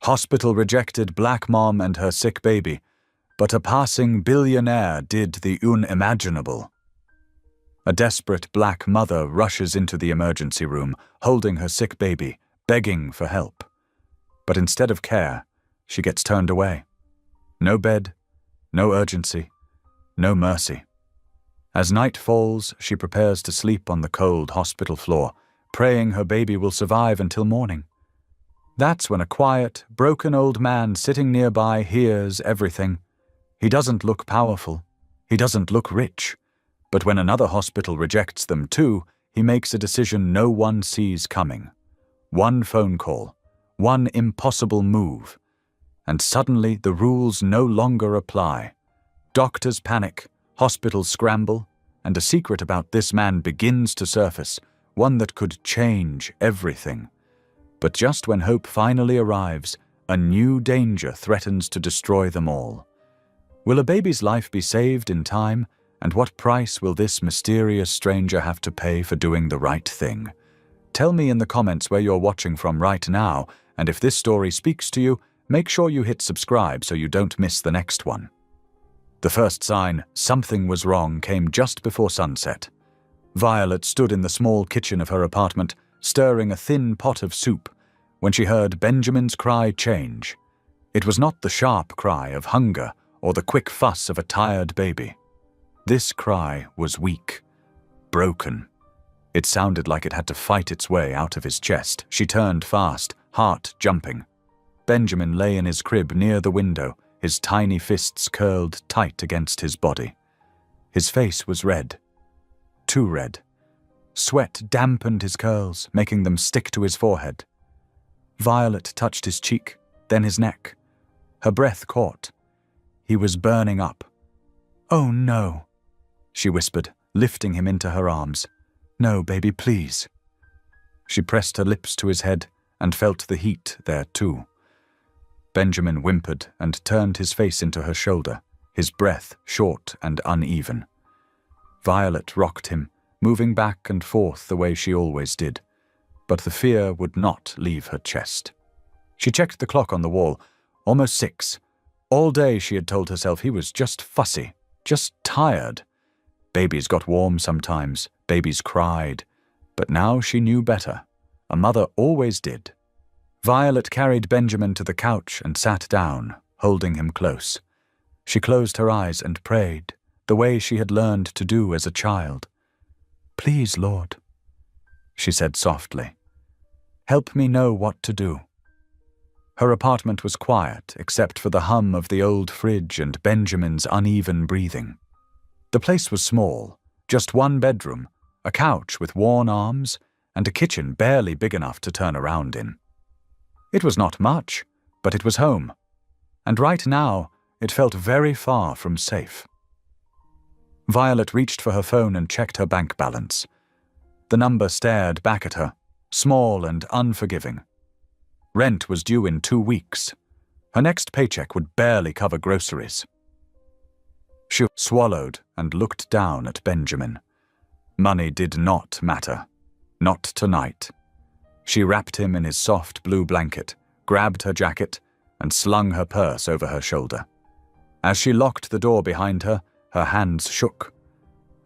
Hospital rejected black mom and her sick baby, but a passing billionaire did the unimaginable. A desperate black mother rushes into the emergency room, holding her sick baby, begging for help. But instead of care, she gets turned away. No bed, no urgency, no mercy. As night falls, she prepares to sleep on the cold hospital floor, praying her baby will survive until morning. That's when a quiet, broken old man sitting nearby hears everything. He doesn't look powerful. He doesn't look rich. But when another hospital rejects them too, he makes a decision no one sees coming. One phone call, one impossible move, and suddenly the rules no longer apply. Doctors panic, hospitals scramble, and a secret about this man begins to surface, one that could change everything. But just when hope finally arrives, a new danger threatens to destroy them all. Will a baby's life be saved in time, and what price will this mysterious stranger have to pay for doing the right thing? Tell me in the comments where you're watching from right now, and if this story speaks to you, make sure you hit subscribe so you don't miss the next one. The first sign something was wrong came just before sunset. Violet stood in the small kitchen of her apartment, stirring a thin pot of soup, when she heard Benjamin's cry change. It was not the sharp cry of hunger or the quick fuss of a tired baby. This cry was weak, broken. It sounded like it had to fight its way out of his chest. She turned fast, heart jumping. Benjamin lay in his crib near the window, his tiny fists curled tight against his body. His face was red. Too red. Sweat dampened his curls, making them stick to his forehead. Violet touched his cheek, then his neck. Her breath caught. He was burning up. "Oh, no," she whispered, lifting him into her arms. "No, baby, please." She pressed her lips to his head and felt the heat there too. Benjamin whimpered and turned his face into her shoulder, his breath short and uneven. Violet rocked him, moving back and forth the way she always did, but the fear would not leave her chest. She checked the clock on the wall. Almost 6. All day she had told herself he was just fussy, just tired. Babies got warm sometimes, babies cried, but now she knew better. A mother always did. Violet carried Benjamin to the couch and sat down, holding him close. She closed her eyes and prayed, the way she had learned to do as a child. "Please, Lord," she said softly, "help me know what to do." Her apartment was quiet, except for the hum of the old fridge and Benjamin's uneven breathing. The place was small, just one bedroom, a couch with worn arms, and a kitchen barely big enough to turn around in. It was not much, but it was home, and right now it felt very far from safe. Violet reached for her phone and checked her bank balance. The number stared back at her, small and unforgiving. Rent was due in 2 weeks. Her next paycheck would barely cover groceries. She swallowed and looked down at Benjamin. Money did not matter. Not tonight. She wrapped him in his soft blue blanket, grabbed her jacket, and slung her purse over her shoulder. As she locked the door behind her, her hands shook.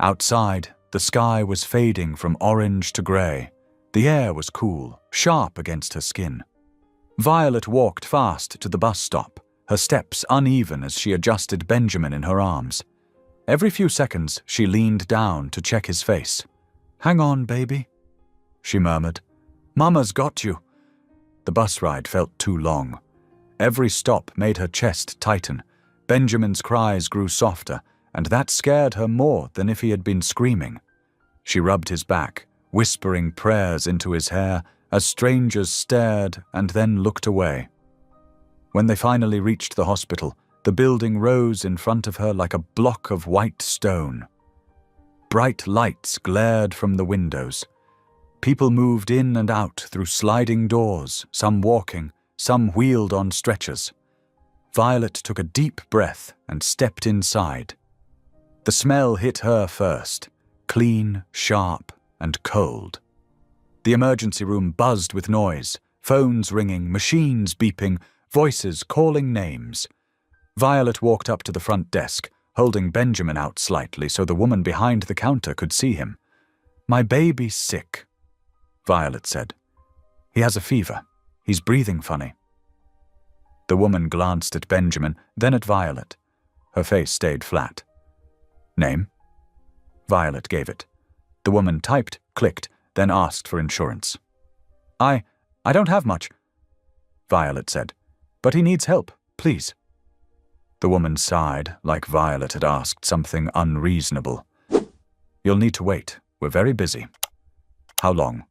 Outside, the sky was fading from orange to grey. The air was cool, sharp against her skin. Violet walked fast to the bus stop, her steps uneven as she adjusted Benjamin in her arms. Every few seconds, she leaned down to check his face. "Hang on, baby," she murmured. "Mama's got you." The bus ride felt too long. Every stop made her chest tighten. Benjamin's cries grew softer, and that scared her more than if he had been screaming. She rubbed his back, whispering prayers into his hair, as strangers stared and then looked away. When they finally reached the hospital, the building rose in front of her like a block of white stone. Bright lights glared from the windows. People moved in and out through sliding doors, some walking, some wheeled on stretchers. Violet took a deep breath and stepped inside. The smell hit her first, clean, sharp, and cold. The emergency room buzzed with noise, phones ringing, machines beeping. voices calling names. Violet walked up to the front desk, holding Benjamin out slightly so the woman behind the counter could see him. "My baby's sick," Violet said. "He has a fever. He's breathing funny." The woman glanced at Benjamin, then at Violet. Her face stayed flat. "Name?" Violet gave it. The woman typed, clicked, then asked for insurance. I don't have much," Violet said. "But he needs help, please." The woman sighed, like Violet had asked something unreasonable. "You'll need to wait. We're very busy." "How long?"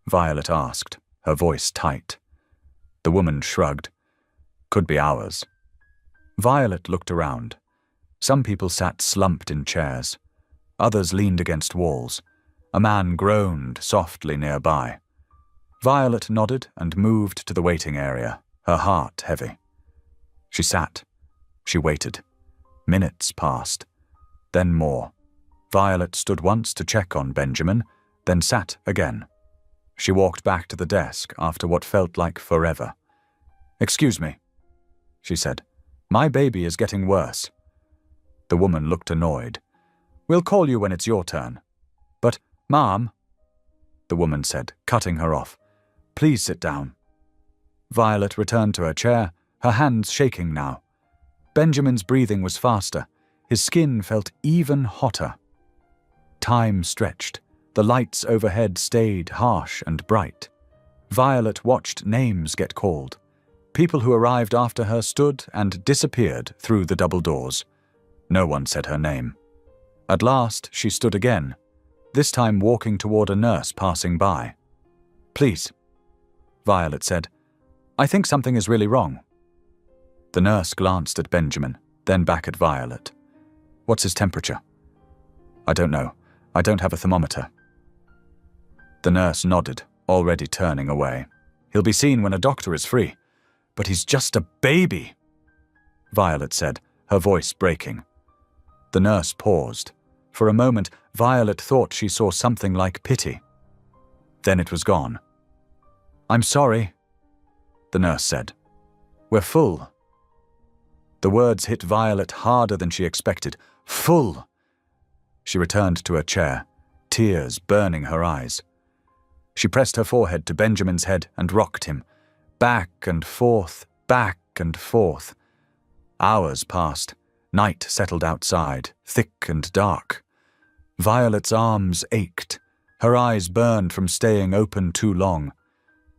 Violet asked, her voice tight. The woman shrugged. "Could be hours." Violet looked around. Some people sat slumped in chairs. Others leaned against walls. A man groaned softly nearby. Violet nodded and moved to the waiting area, her heart heavy. She sat. She waited. Minutes passed. Then more. Violet stood once to check on Benjamin, then sat again. She walked back to the desk after what felt like forever. "Excuse me," she said. "My baby is getting worse." The woman looked annoyed. "We'll call you when it's your turn." "But, Mom," the woman said, cutting her off. "Please sit down." Violet returned to her chair, her hands shaking now. Benjamin's breathing was faster. His skin felt even hotter. Time stretched. The lights overhead stayed harsh and bright. Violet watched names get called. People who arrived after her stood and disappeared through the double doors. No one said her name. At last she stood again, this time walking toward a nurse passing by. "Please," Violet said. "I think something is really wrong." The nurse glanced at Benjamin, then back at Violet. "What's his temperature?" "I don't know. I don't have a thermometer." The nurse nodded, already turning away. "He'll be seen when a doctor is free." "But he's just a baby," Violet said, her voice breaking. The nurse paused. For a moment, Violet thought she saw something like pity. Then it was gone. "I'm sorry," the nurse said. "We're full." The words hit Violet harder than she expected. Full! She returned to her chair, tears burning her eyes. She pressed her forehead to Benjamin's head and rocked him. Back and forth, back and forth. Hours passed. Night settled outside, thick and dark. Violet's arms ached. Her eyes burned from staying open too long.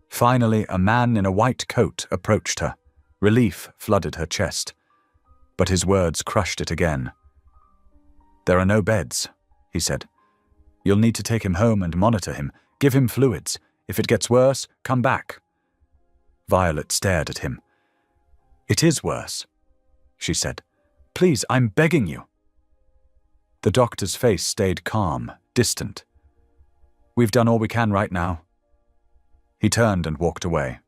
Finally, a man in a white coat approached her. Relief flooded her chest. But his words crushed it again. "There are no beds," he said. "You'll need to take him home and monitor him. Give him fluids. If it gets worse, come back." Violet stared at him. "It is worse," she said. "Please, I'm begging you." The doctor's face stayed calm, distant. "We've done all we can right now." He turned and walked away.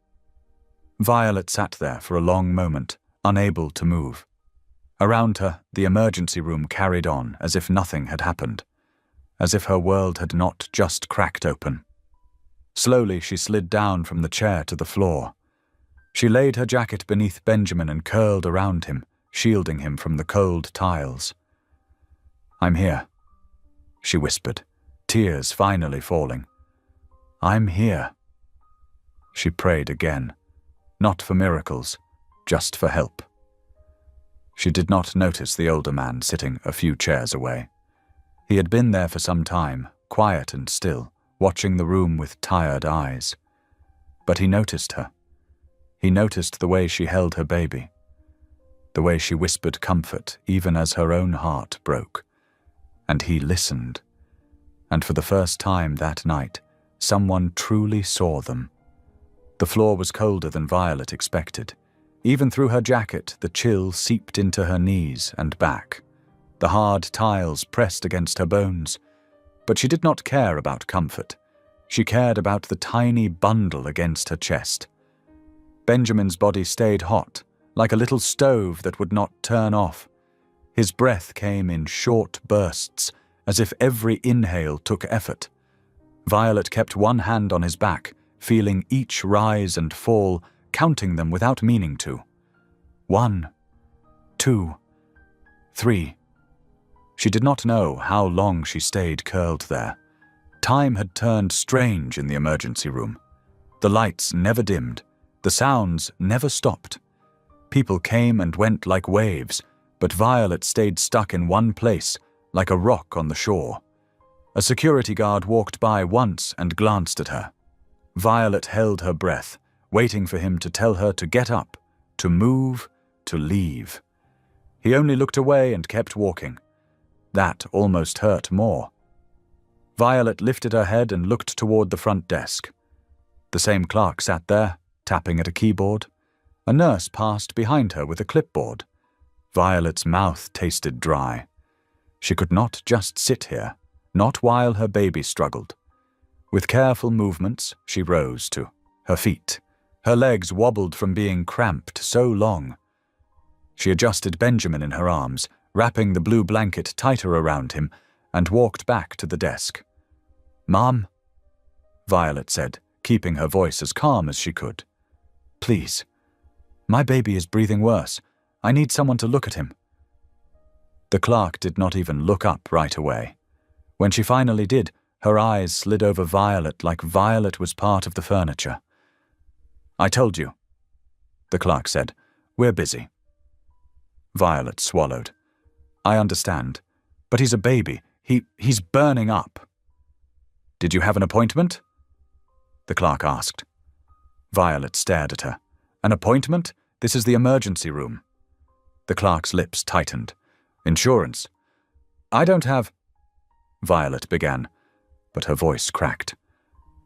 Violet sat there for a long moment, unable to move. Around her, the emergency room carried on as if nothing had happened, as if her world had not just cracked open. Slowly, she slid down from the chair to the floor. She laid her jacket beneath Benjamin and curled around him, shielding him from the cold tiles. "I'm here," she whispered, tears finally falling. "I'm here." She prayed again, not for miracles, just for help. She did not notice the older man sitting a few chairs away. He had been there for some time, quiet and still, watching the room with tired eyes. But he noticed her. He noticed the way she held her baby, the way she whispered comfort even as her own heart broke. And he listened. And for the first time that night, someone truly saw them. The floor was colder than Violet expected. Even through her jacket, the chill seeped into her knees and back. The hard tiles pressed against her bones. But she did not care about comfort. She cared about the tiny bundle against her chest. Benjamin's body stayed hot, like a little stove that would not turn off. His breath came in short bursts, as if every inhale took effort. Violet kept one hand on his back, feeling each rise and fall, counting them without meaning to. 1, 2, 3. She did not know how long she stayed curled there. Time had turned strange in the emergency room. The lights never dimmed. The sounds never stopped. People came and went like waves, but Violet stayed stuck in one place, like a rock on the shore. A security guard walked by once and glanced at her. Violet held her breath, waiting for him to tell her to get up, to move, to leave. He only looked away and kept walking. That almost hurt more. Violet lifted her head and looked toward the front desk. The same clerk sat there, tapping at a keyboard. A nurse passed behind her with a clipboard. Violet's mouth tasted dry. She could not just sit here, not while her baby struggled. With careful movements, she rose to her feet. Her legs wobbled from being cramped so long. She adjusted Benjamin in her arms, wrapping the blue blanket tighter around him, and walked back to the desk. "Mom," Violet said, keeping her voice as calm as she could. "Please. My baby is breathing worse. I need someone to look at him." The clerk did not even look up right away. When she finally did, her eyes slid over Violet like Violet was part of the furniture. "I told you," the clerk said. "We're busy." Violet swallowed. "I understand. But he's a baby. He's burning up." "Did you have an appointment?" the clerk asked. Violet stared at her. "An appointment? This is the emergency room." The clerk's lips tightened. "Insurance." "I don't have—" Violet began, but her voice cracked.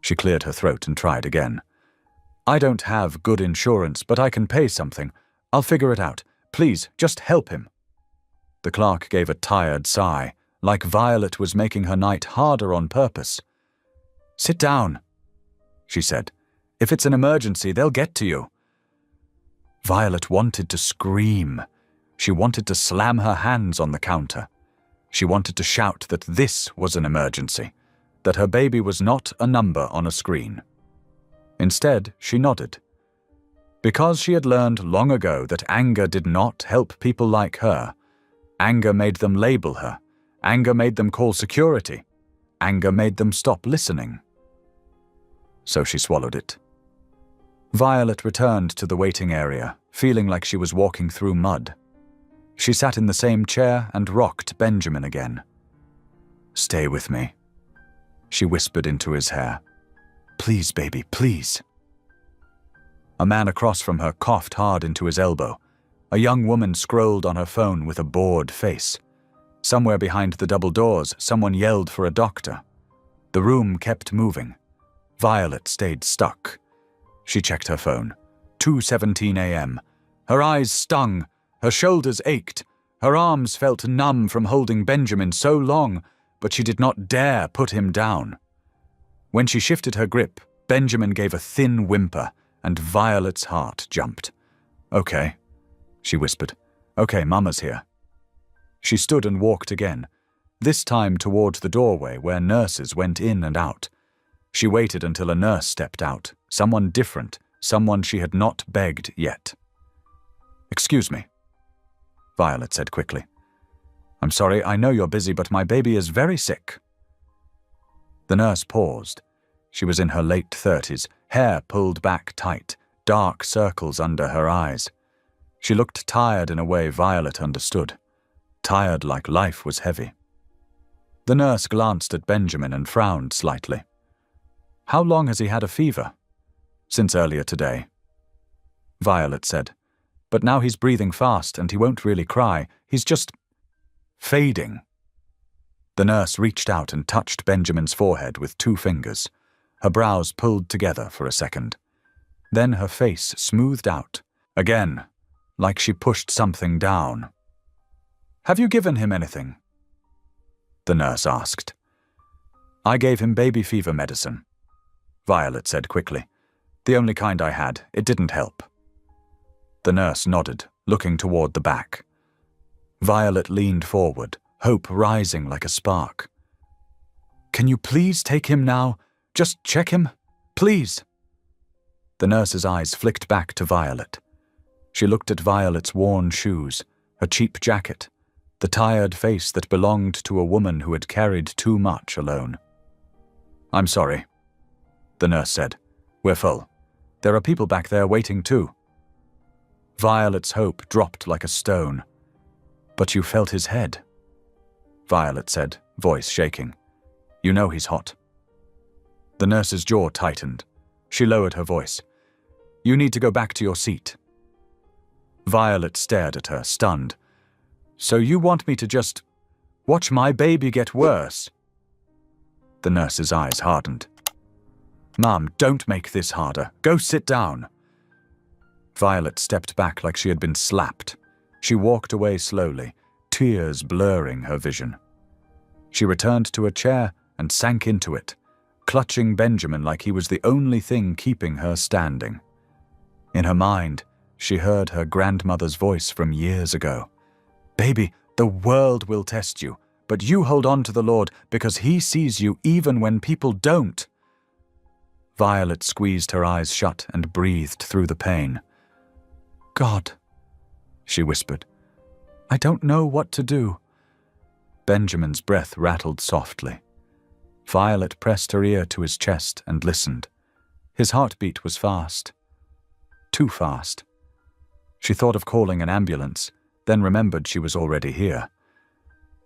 She cleared her throat and tried again. "I don't have good insurance, but I can pay something. I'll figure it out. Please, just help him." The clerk gave a tired sigh, like Violet was making her night harder on purpose. "Sit down," she said. "If it's an emergency, they'll get to you." Violet wanted to scream. She wanted to slam her hands on the counter. She wanted to shout that this was an emergency, that her baby was not a number on a screen. Instead, she nodded. Because she had learned long ago that anger did not help people like her. Anger made them label her. Anger made them call security. Anger made them stop listening. So she swallowed it. Violet returned to the waiting area, feeling like she was walking through mud. She sat in the same chair and rocked Benjamin again. "Stay with me," she whispered into his hair. "Please, baby, please." A man across from her coughed hard into his elbow. A young woman scrolled on her phone with a bored face. Somewhere behind the double doors, someone yelled for a doctor. The room kept moving. Violet stayed stuck. She checked her phone. 2:17 a.m. Her eyes stung. Her shoulders ached. Her arms felt numb from holding Benjamin so long, but she did not dare put him down. When she shifted her grip, Benjamin gave a thin whimper, and Violet's heart jumped. "Okay," she whispered. "Okay, Mama's here." She stood and walked again, this time toward the doorway where nurses went in and out. She waited until a nurse stepped out, someone different, someone she had not begged yet. "Excuse me," Violet said quickly. "I'm sorry, I know you're busy, but my baby is very sick." The nurse paused. She was in her late 30s, hair pulled back tight, dark circles under her eyes. She looked tired in a way Violet understood. Tired like life was heavy. The nurse glanced at Benjamin and frowned slightly. "How long has he had a fever?" "Since earlier today," Violet said. "But now he's breathing fast and he won't really cry. He's just fading." The nurse reached out and touched Benjamin's forehead with 2 fingers. Her brows pulled together for a second. Then her face smoothed out, again, like she pushed something down. "Have you given him anything?" the nurse asked. "I gave him baby fever medicine," Violet said quickly. "The only kind I had. It didn't help." The nurse nodded, looking toward the back. Violet leaned forward, hope rising like a spark. "Can you please take him now? Just check him, please?" The nurse's eyes flicked back to Violet. She looked at Violet's worn shoes, her cheap jacket, the tired face that belonged to a woman who had carried too much alone. "I'm sorry," the nurse said. "We're full. There are people back there waiting too." Violet's hope dropped like a stone. "But you felt his head," Violet said, voice shaking. "You know he's hot." The nurse's jaw tightened. She lowered her voice. "You need to go back to your seat." Violet stared at her, stunned. "So you want me to just watch my baby get worse?" The nurse's eyes hardened. "Mom, don't make this harder. Go sit down." Violet stepped back like she had been slapped. She walked away slowly, tears blurring her vision. She returned to a chair and sank into it, clutching Benjamin like he was the only thing keeping her standing. In her mind, she heard her grandmother's voice from years ago. "Baby, the world will test you, but you hold on to the Lord because He sees you even when people don't." Violet squeezed her eyes shut and breathed through the pain. "God," she whispered, "I don't know what to do." Benjamin's breath rattled softly. Violet pressed her ear to his chest and listened. His heartbeat was fast. Too fast. She thought of calling an ambulance, then remembered she was already here.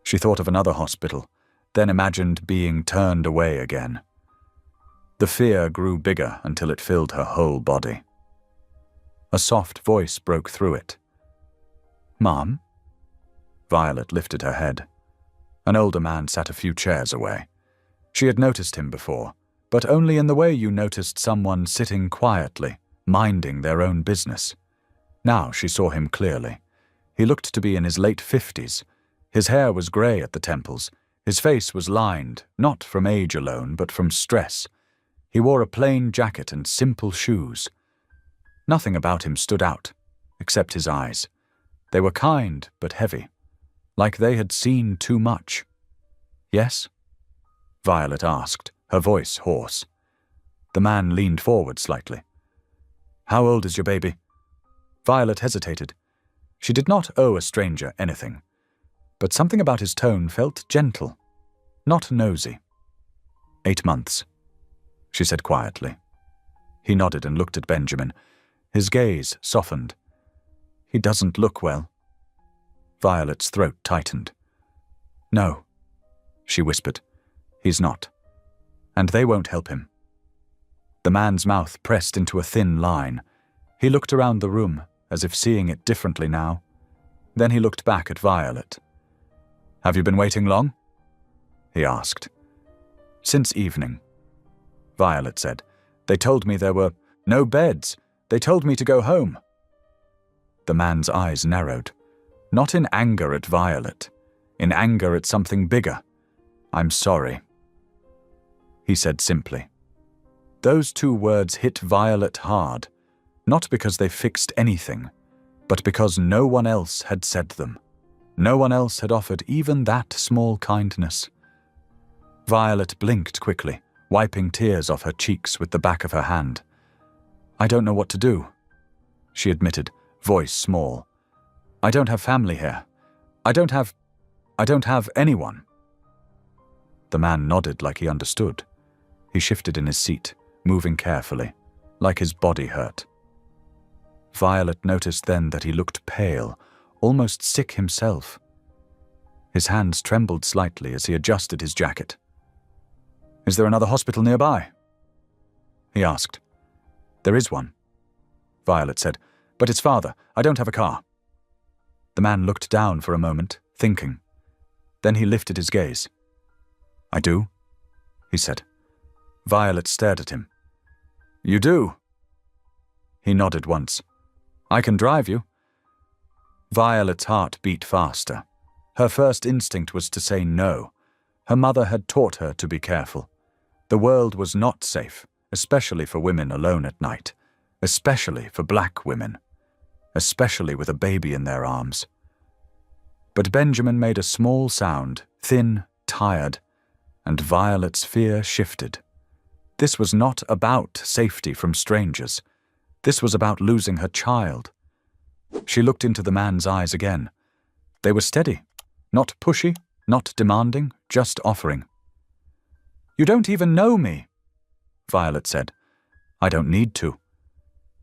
She thought of another hospital, then imagined being turned away again. The fear grew bigger until it filled her whole body. A soft voice broke through it. "Mom?" Violet lifted her head. An older man sat a few chairs away. She had noticed him before, but only in the way you noticed someone sitting quietly, minding their own business. Now she saw him clearly. He looked to be in his late 50s. His hair was grey at the temples. His face was lined, not from age alone, but from stress. He wore a plain jacket and simple shoes. Nothing about him stood out, except his eyes. They were kind but heavy, like they had seen too much. "Yes?" Violet asked, her voice hoarse. The man leaned forward slightly. "How old is your baby?" Violet hesitated. She did not owe a stranger anything, but something about his tone felt gentle, not nosy. 8 months, she said quietly. He nodded and looked at Benjamin. His gaze softened. "He doesn't look well." Violet's throat tightened. "No," she whispered. "He's not. And they won't help him." The man's mouth pressed into a thin line. He looked around the room, as if seeing it differently now. Then he looked back at Violet. "Have you been waiting long?" he asked. "Since evening," Violet said. "They told me there were no beds. They told me to go home." The man's eyes narrowed, not in anger at Violet, in anger at something bigger. "I'm sorry," he said simply. Those 2 words hit Violet hard, not because they fixed anything, but because no one else had said them. No one else had offered even that small kindness. Violet blinked quickly, wiping tears off her cheeks with the back of her hand. "I don't know what to do," she admitted, voice small. "I don't have family here. I don't have anyone." The man nodded like he understood. He shifted in his seat, moving carefully, like his body hurt. Violet noticed then that he looked pale, almost sick himself. His hands trembled slightly as he adjusted his jacket. "Is there another hospital nearby?" he asked. "There is one," Violet said, "but it's farther. I don't have a car." The man looked down for a moment, thinking. Then he lifted his gaze. "I do," he said. Violet stared at him. "You do?" He nodded once. "I can drive you." Violet's heart beat faster. Her first instinct was to say no. Her mother had taught her to be careful. The world was not safe, especially for women alone at night, especially for black women, especially with a baby in their arms. But Benjamin made a small sound, thin, tired, and Violet's fear shifted. This was not about safety from strangers. This was about losing her child. She looked into the man's eyes again. They were steady, not pushy, not demanding, just offering. "You don't even know me," Violet said. "I don't need to,"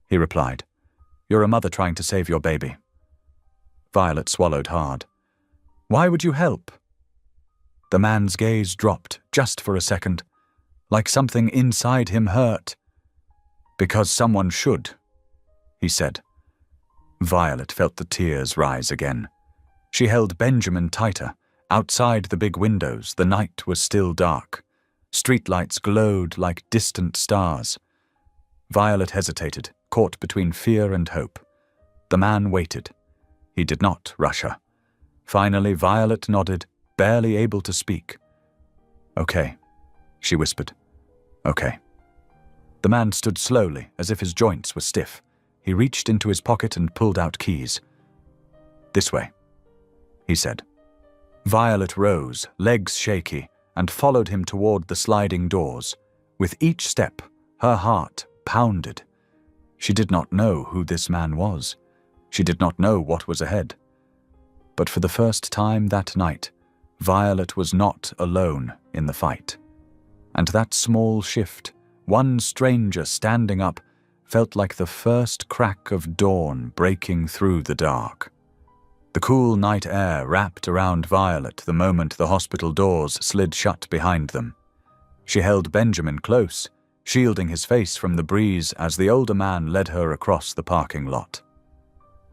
he replied. "You're a mother trying to save your baby." Violet swallowed hard. "Why would you help?" The man's gaze dropped just for a second, like something inside him hurt. "Because someone should," he said. Violet felt the tears rise again. She held Benjamin tighter. Outside the big windows, the night was still dark. Streetlights glowed like distant stars. Violet hesitated, caught between fear and hope. The man waited. He did not rush her. Finally, Violet nodded, barely able to speak. "Okay," she whispered. "Okay." The man stood slowly, as if his joints were stiff. He reached into his pocket and pulled out keys. "This way," he said. Violet rose, legs shaky, and followed him toward the sliding doors. With each step, her heart pounded. She did not know who this man was. She did not know what was ahead. But for the first time that night, Violet was not alone in the fight. And that small shift, one stranger standing up, felt like the first crack of dawn breaking through the dark. The cool night air wrapped around Violet the moment the hospital doors slid shut behind them. She held Benjamin close, shielding his face from the breeze as the older man led her across the parking lot.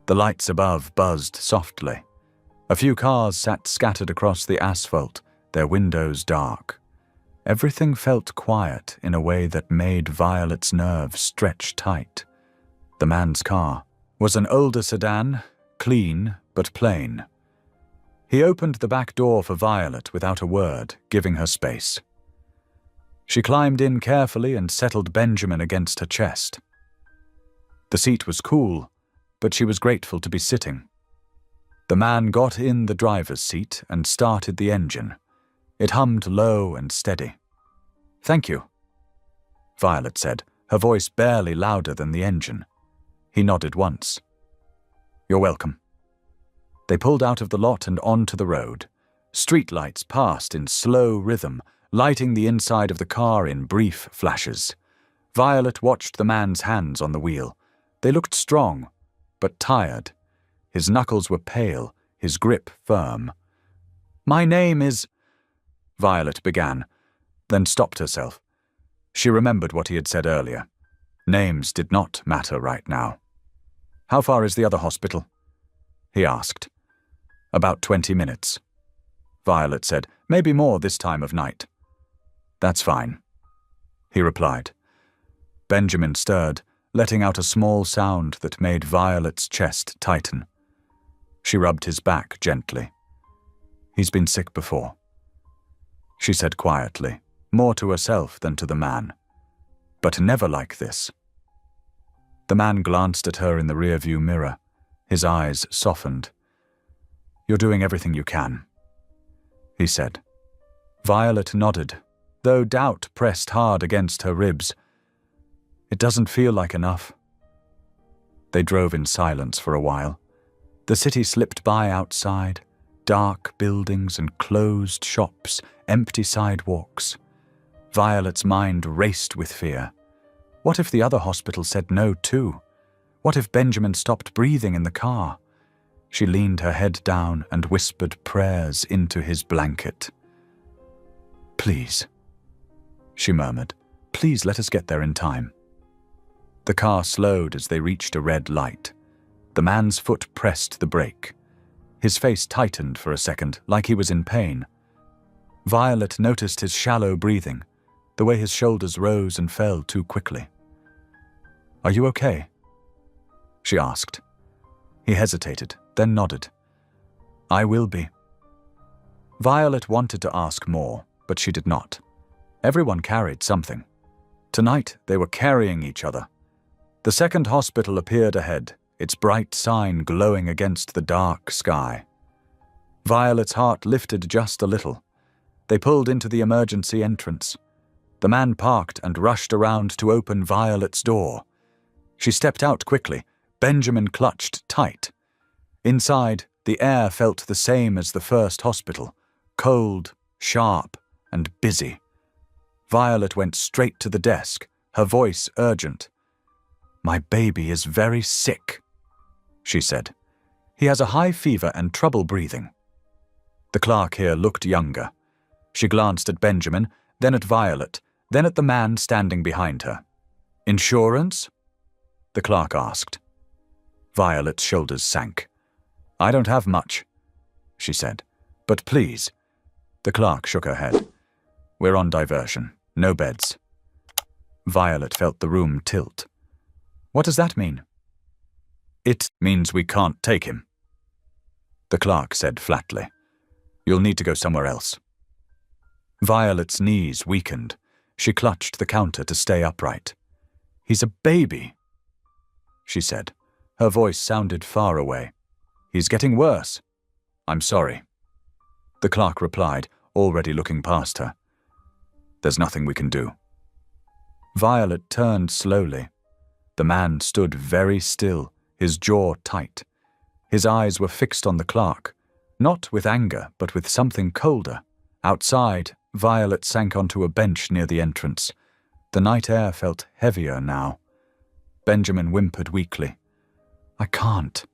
The lights above buzzed softly. A few cars sat scattered across the asphalt, their windows dark. Everything felt quiet in a way that made Violet's nerves stretch tight. The man's car was an older sedan, clean but plain. He opened the back door for Violet without a word, giving her space. She climbed in carefully and settled Benjamin against her chest. The seat was cool, but she was grateful to be sitting. The man got in the driver's seat and started the engine. It hummed low and steady. "Thank you," Violet said, her voice barely louder than the engine. He nodded once. "You're welcome." They pulled out of the lot and onto the road. Streetlights passed in slow rhythm, lighting the inside of the car in brief flashes. Violet watched the man's hands on the wheel. They looked strong, but tired. His knuckles were pale, his grip firm. "My name is—" Violet began, then stopped herself. She remembered what he had said earlier. Names did not matter right now. "How far is the other hospital?" he asked. "About 20 minutes. Violet said, "Maybe more this time of night." "That's fine," he replied. Benjamin stirred, letting out a small sound that made Violet's chest tighten. She rubbed his back gently. "He's been sick before," she said quietly, more to herself than to the man. "But never like this." The man glanced at her in the rearview mirror. His eyes softened. "You're doing everything you can," he said. Violet nodded, though doubt pressed hard against her ribs. "It doesn't feel like enough." They drove in silence for a while. The city slipped by outside, dark buildings and closed shops, empty sidewalks. Violet's mind raced with fear. What if the other hospital said no too? What if Benjamin stopped breathing in the car? She leaned her head down and whispered prayers into his blanket. "Please," she murmured, "please let us get there in time." The car slowed as they reached a red light. The man's foot pressed the brake. His face tightened for a second, like he was in pain. Violet noticed his shallow breathing, the way his shoulders rose and fell too quickly. "Are you okay?" she asked. He hesitated, then nodded. "I will be." Violet wanted to ask more, but she did not. Everyone carried something. Tonight they were carrying each other. The second hospital appeared ahead, its bright sign glowing against the dark sky. Violet's heart lifted just a little. They pulled into the emergency entrance. The man parked and rushed around to open Violet's door. She stepped out quickly. Benjamin clutched tight. Inside, the air felt the same as the first hospital, cold, sharp, and busy. Violet went straight to the desk, her voice urgent. "My baby is very sick," she said. "He has a high fever and trouble breathing." The clerk here looked younger. She glanced at Benjamin, then at Violet, then at the man standing behind her. "Insurance?" the clerk asked. Violet's shoulders sank. "I don't have much," she said. "But please." The clerk shook her head. "We're on diversion. No beds." Violet felt the room tilt. "What does that mean?" "It means we can't take him," the clerk said flatly. "You'll need to go somewhere else." Violet's knees weakened. She clutched the counter to stay upright. "He's a baby," she said. Her voice sounded far away. "He's getting worse." "I'm sorry," the clerk replied, already looking past her. "There's nothing we can do." Violet turned slowly. The man stood very still, his jaw tight. His eyes were fixed on the clerk, not with anger, but with something colder. Outside, Violet sank onto a bench near the entrance. The night air felt heavier now. Benjamin whimpered weakly. "I can't,"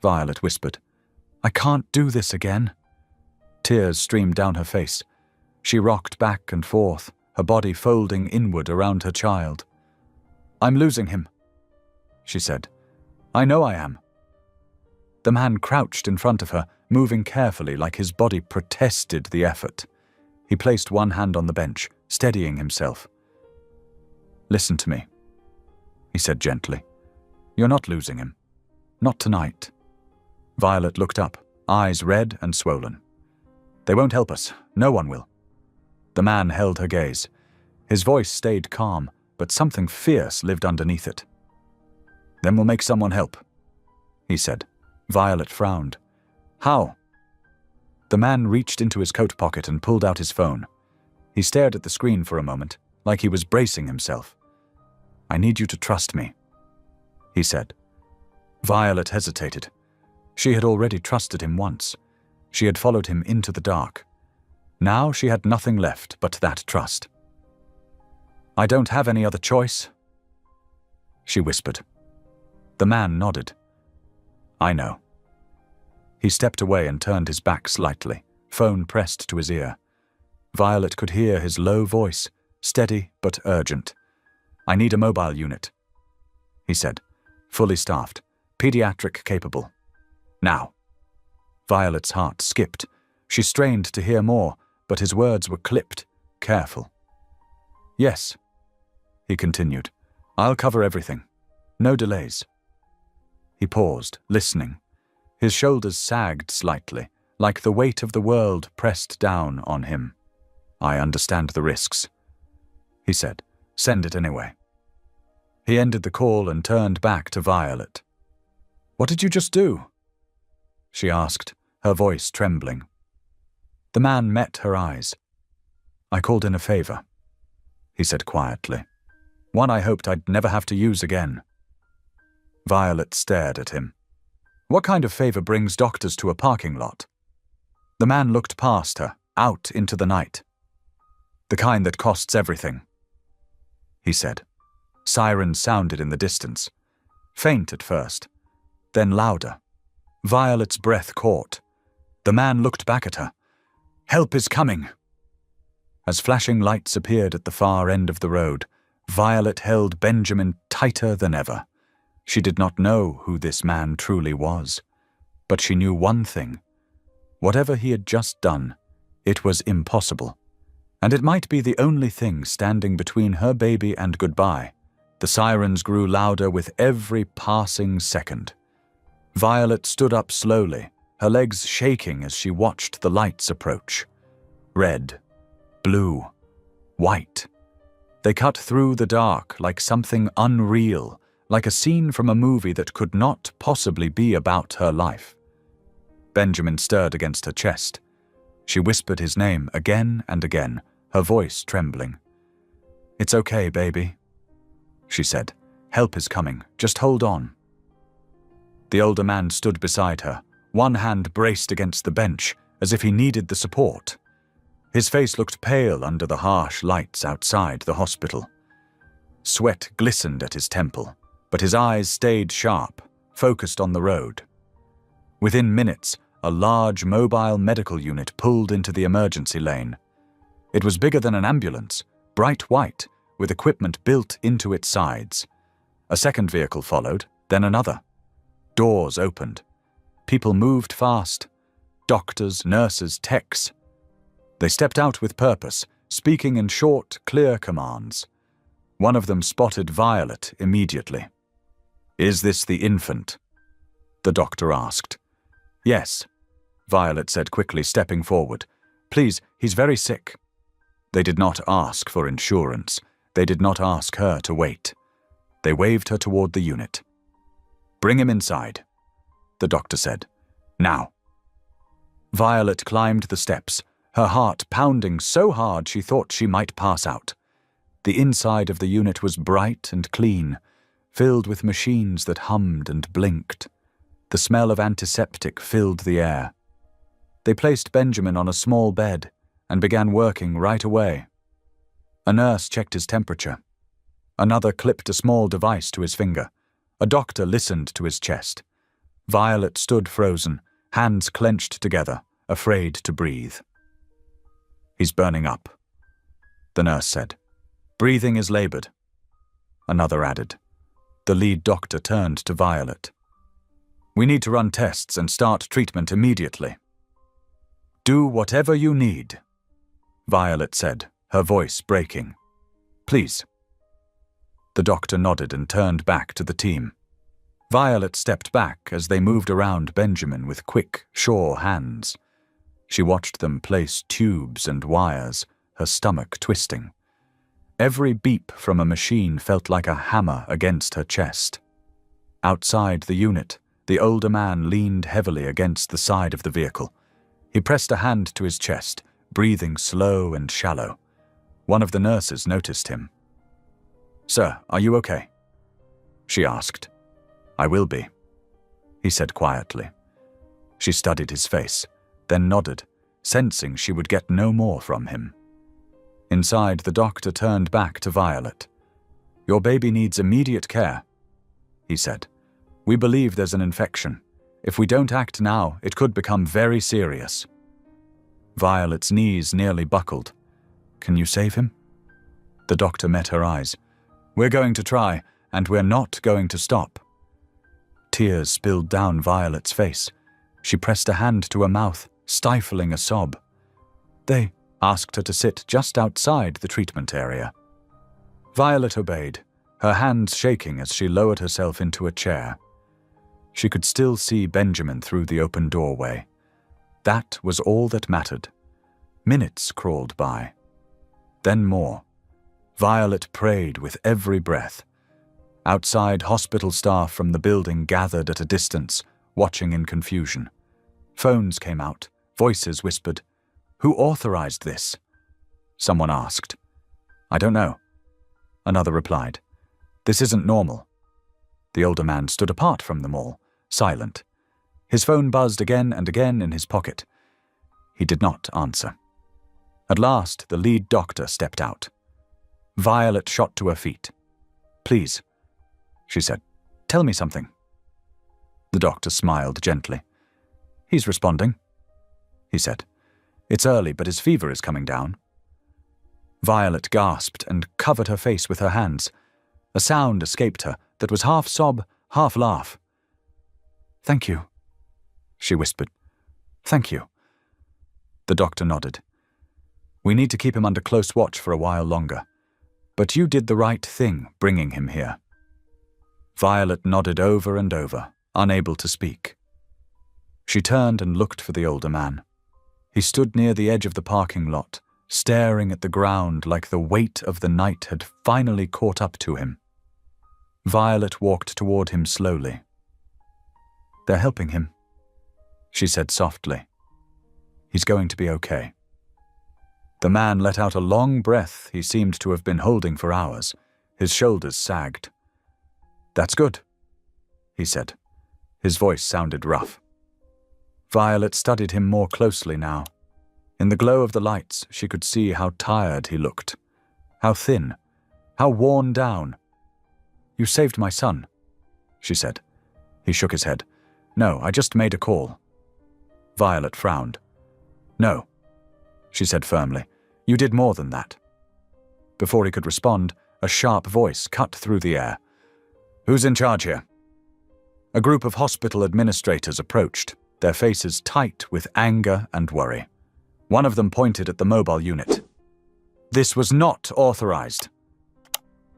Violet whispered. "I can't do this again." Tears streamed down her face. She rocked back and forth, her body folding inward around her child. "I'm losing him," she said. "I know I am." The man crouched in front of her, moving carefully like his body protested the effort. He placed one hand on the bench, steadying himself. "Listen to me," he said gently. "You're not losing him. Not tonight." Violet looked up, eyes red and swollen. "They won't help us. No one will." The man held her gaze. His voice stayed calm, but something fierce lived underneath it. "Then we'll make someone help," he said. Violet frowned. "How?" The man reached into his coat pocket and pulled out his phone. He stared at the screen for a moment, like he was bracing himself. "I need you to trust me," he said. Violet hesitated. She had already trusted him once. She had followed him into the dark. Now she had nothing left but that trust. "I don't have any other choice," she whispered. The man nodded. "I know." He stepped away and turned his back slightly, phone pressed to his ear. Violet could hear his low voice, steady but urgent. "I need a mobile unit," he said. "Fully staffed, pediatric capable. Now." Violet's heart skipped. She strained to hear more, but his words were clipped, careful. "Yes," he continued. "I'll cover everything. No delays." He paused, listening. His shoulders sagged slightly, like the weight of the world pressed down on him. "I understand the risks," he said. "Send it anyway." He ended the call and turned back to Violet. "What did you just do?" she asked, her voice trembling. The man met her eyes. "I called in a favor," he said quietly. "One I hoped I'd never have to use again." Violet stared at him. "What kind of favor brings doctors to a parking lot?" The man looked past her, out into the night. "The kind that costs everything," he said. Sirens sounded in the distance. Faint at first, then louder. Violet's breath caught. The man looked back at her. "Help is coming." As flashing lights appeared at the far end of the road, Violet held Benjamin tighter than ever. She did not know who this man truly was, but she knew one thing. Whatever he had just done, it was impossible. And it might be the only thing standing between her baby and goodbye. The sirens grew louder with every passing second. Violet stood up slowly, her legs shaking as she watched the lights approach. Red, blue, white. They cut through the dark like something unreal, like a scene from a movie that could not possibly be about her life. Benjamin stirred against her chest. She whispered his name again and again, her voice trembling. "It's okay, baby," she said, Help is coming. Just hold on." The older man stood beside her, one hand braced against the bench, as if he needed the support. His face looked pale under the harsh lights outside the hospital. Sweat glistened at his temple, but his eyes stayed sharp, focused on the road. Within minutes, a large mobile medical unit pulled into the emergency lane. It was bigger than an ambulance, bright white, with equipment built into its sides. A second vehicle followed, then another. Doors opened. People moved fast. Doctors, nurses, techs. They stepped out with purpose, speaking in short, clear commands. One of them spotted Violet immediately. "Is this the infant?" the doctor asked. "Yes," Violet said quickly, stepping forward. "Please, he's very sick." They did not ask for insurance. They did not ask her to wait. They waved her toward the unit. "Bring him inside," the doctor said. "Now." Violet climbed the steps, her heart pounding so hard she thought she might pass out. The inside of the unit was bright and clean, filled with machines that hummed and blinked. The smell of antiseptic filled the air. They placed Benjamin on a small bed and began working right away. A nurse checked his temperature. Another clipped a small device to his finger. A doctor listened to his chest. Violet stood frozen, hands clenched together, afraid to breathe. "He's burning up," the nurse said. "Breathing is labored," another added. The lead doctor turned to Violet. "We need to run tests and start treatment immediately." "Do whatever you need," Violet said, her voice breaking. "Please." The doctor nodded and turned back to the team. Violet stepped back as they moved around Benjamin with quick, sure hands. She watched them place tubes and wires, her stomach twisting. Every beep from a machine felt like a hammer against her chest. Outside the unit, the older man leaned heavily against the side of the vehicle. He pressed a hand to his chest, breathing slow and shallow. One of the nurses noticed him. "Sir, are you okay?" she asked. "I will be," he said quietly. She studied his face, then nodded, sensing she would get no more from him. Inside, the doctor turned back to Violet. "Your baby needs immediate care," he said. "We believe there's an infection. If we don't act now, it could become very serious." Violet's knees nearly buckled. "Can you save him?" The doctor met her eyes. "We're going to try, and we're not going to stop." Tears spilled down Violet's face. She pressed a hand to her mouth, stifling a sob. They asked her to sit just outside the treatment area. Violet obeyed, her hands shaking as she lowered herself into a chair. She could still see Benjamin through the open doorway. That was all that mattered. Minutes crawled by. Then more. Violet prayed with every breath. Outside, hospital staff from the building gathered at a distance, watching in confusion. Phones came out, voices whispered. "Who authorized this?" Someone asked. "I don't know." Another replied. "This isn't normal." The older man stood apart from them all, silent. His phone buzzed again and again in his pocket. He did not answer. At last, the lead doctor stepped out. Violet shot to her feet. "Please," she said, "tell me something." The doctor smiled gently. "He's responding," he said. "It's early, but his fever is coming down." Violet gasped and covered her face with her hands. A sound escaped her that was half sob, half laugh. "Thank you," she whispered. "Thank you." The doctor nodded. "We need to keep him under close watch for a while longer. But you did the right thing bringing him here." Violet nodded over and over, unable to speak. She turned and looked for the older man. He stood near the edge of the parking lot, staring at the ground like the weight of the night had finally caught up to him. Violet walked toward him slowly. "They're helping him," she said softly. "He's going to be okay." The man let out a long breath he seemed to have been holding for hours. His shoulders sagged. "That's good," he said. His voice sounded rough. Violet studied him more closely now. In the glow of the lights, she could see how tired he looked, how thin, how worn down. "You saved my son," she said. He shook his head. "No, I just made a call." Violet frowned. "No," she said firmly. "You did more than that." Before he could respond, a sharp voice cut through the air. "Who's in charge here?" A group of hospital administrators approached, their faces tight with anger and worry. One of them pointed at the mobile unit. "This was not authorized,"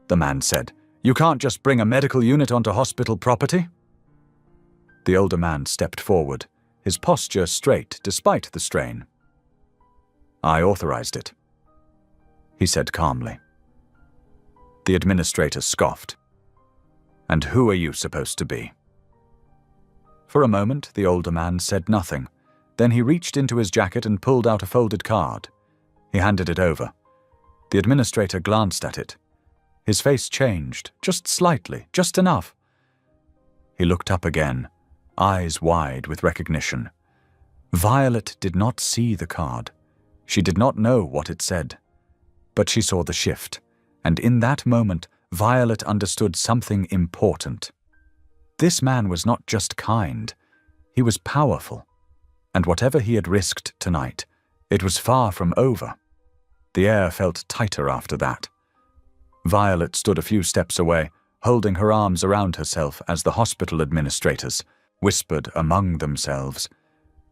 the man said. "You can't just bring a medical unit onto hospital property." The older man stepped forward, his posture straight despite the strain. "I authorized it," he said calmly. The administrator scoffed. "And who are you supposed to be?" For a moment, the older man said nothing. Then he reached into his jacket and pulled out a folded card. He handed it over. The administrator glanced at it. His face changed, just slightly, just enough. He looked up again, eyes wide with recognition. Violet did not see the card. She did not know what it said. But she saw the shift, and in that moment, Violet understood something important. This man was not just kind. He was powerful. And whatever he had risked tonight, it was far from over. The air felt tighter after that. Violet stood a few steps away, holding her arms around herself as the hospital administrators whispered among themselves.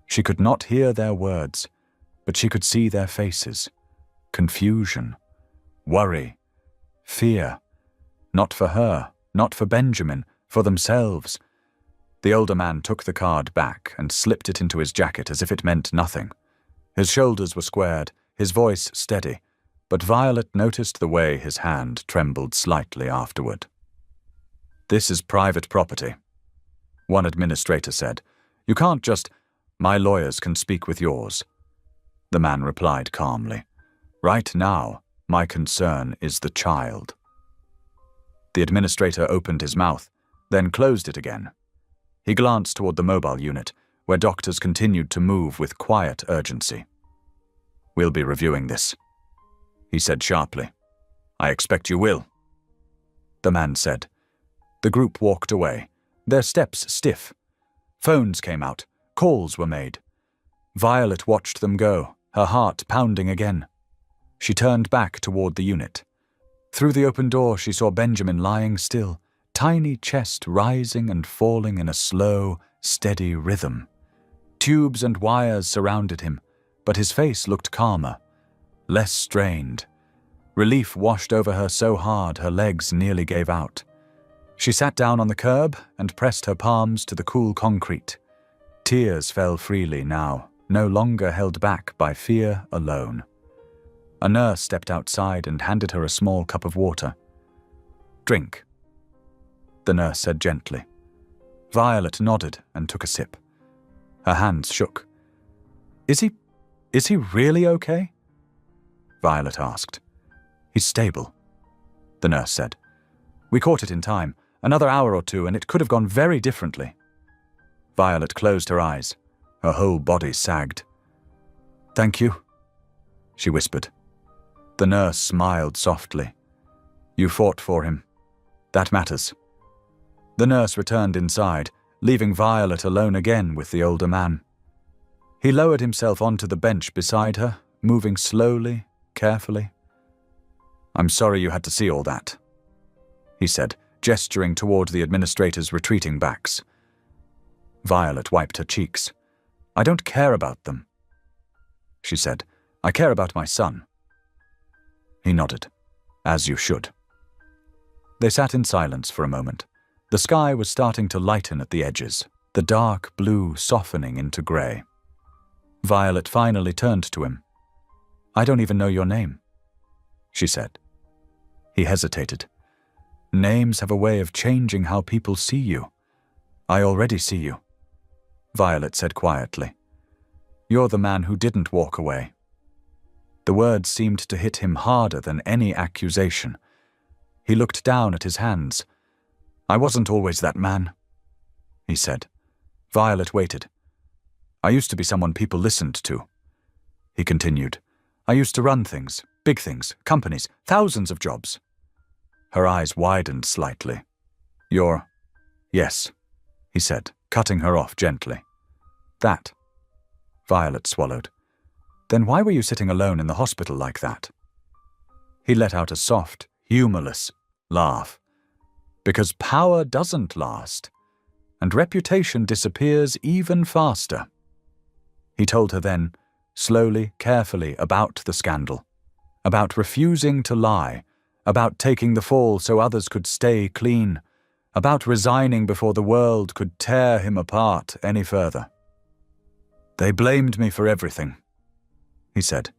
She could not hear their words, but she could see their faces. Confusion, worry, fear. Not for her, not for Benjamin, for themselves. The older man took the card back and slipped it into his jacket as if it meant nothing. His shoulders were squared, his voice steady, but Violet noticed the way his hand trembled slightly afterward. "This is private property," one administrator said. "You can't just—" "My lawyers can speak with yours," the man replied calmly. "Right now, my concern is the child." The administrator opened his mouth, then closed it again. He glanced toward the mobile unit, where doctors continued to move with quiet urgency. "We'll be reviewing this," he said sharply. "I expect you will," the man said. The group walked away, their steps stiff. Phones came out, calls were made. Violet watched them go, her heart pounding again. She turned back toward the unit. Through the open door she saw Benjamin lying still, tiny chest rising and falling in a slow, steady rhythm. Tubes and wires surrounded him, but his face looked calmer, less strained. Relief washed over her so hard her legs nearly gave out. She sat down on the curb and pressed her palms to the cool concrete. Tears fell freely now, no longer held back by fear alone. A nurse stepped outside and handed her a small cup of water. "Drink," the nurse said gently. Violet nodded and took a sip. Her hands shook. Is he really okay?" Violet asked. "He's stable," the nurse said. "We caught it in time. Another hour or two and it could have gone very differently." Violet closed her eyes. Her whole body sagged. "Thank you," she whispered. The nurse smiled softly. "You fought for him. That matters." The nurse returned inside, leaving Violet alone again with the older man. He lowered himself onto the bench beside her, moving slowly, carefully. "I'm sorry you had to see all that," he said, gesturing toward the administrators' retreating backs. Violet wiped her cheeks. "I don't care about them," she said. "I care about my son." He nodded. "As you should." They sat in silence for a moment. The sky was starting to lighten at the edges, the dark blue softening into grey. Violet finally turned to him. "I don't even know your name," she said. He hesitated. "Names have a way of changing how people see you. I already see you," Violet said quietly. "You're the man who didn't walk away." The words seemed to hit him harder than any accusation. He looked down at his hands. "I wasn't always that man," he said. Violet waited. "I used to be someone people listened to," he continued. "I used to run things, big things, companies, thousands of jobs." Her eyes widened slightly. "You're—" "Yes," he said, cutting her off gently. "That." Violet swallowed. "Then why were you sitting alone in the hospital like that?" He let out a soft, humorless laugh. "Because power doesn't last, and reputation disappears even faster." He told her then, slowly, carefully, about the scandal, about refusing to lie, about taking the fall so others could stay clean, about resigning before the world could tear him apart any further. "They blamed me for everything," he said.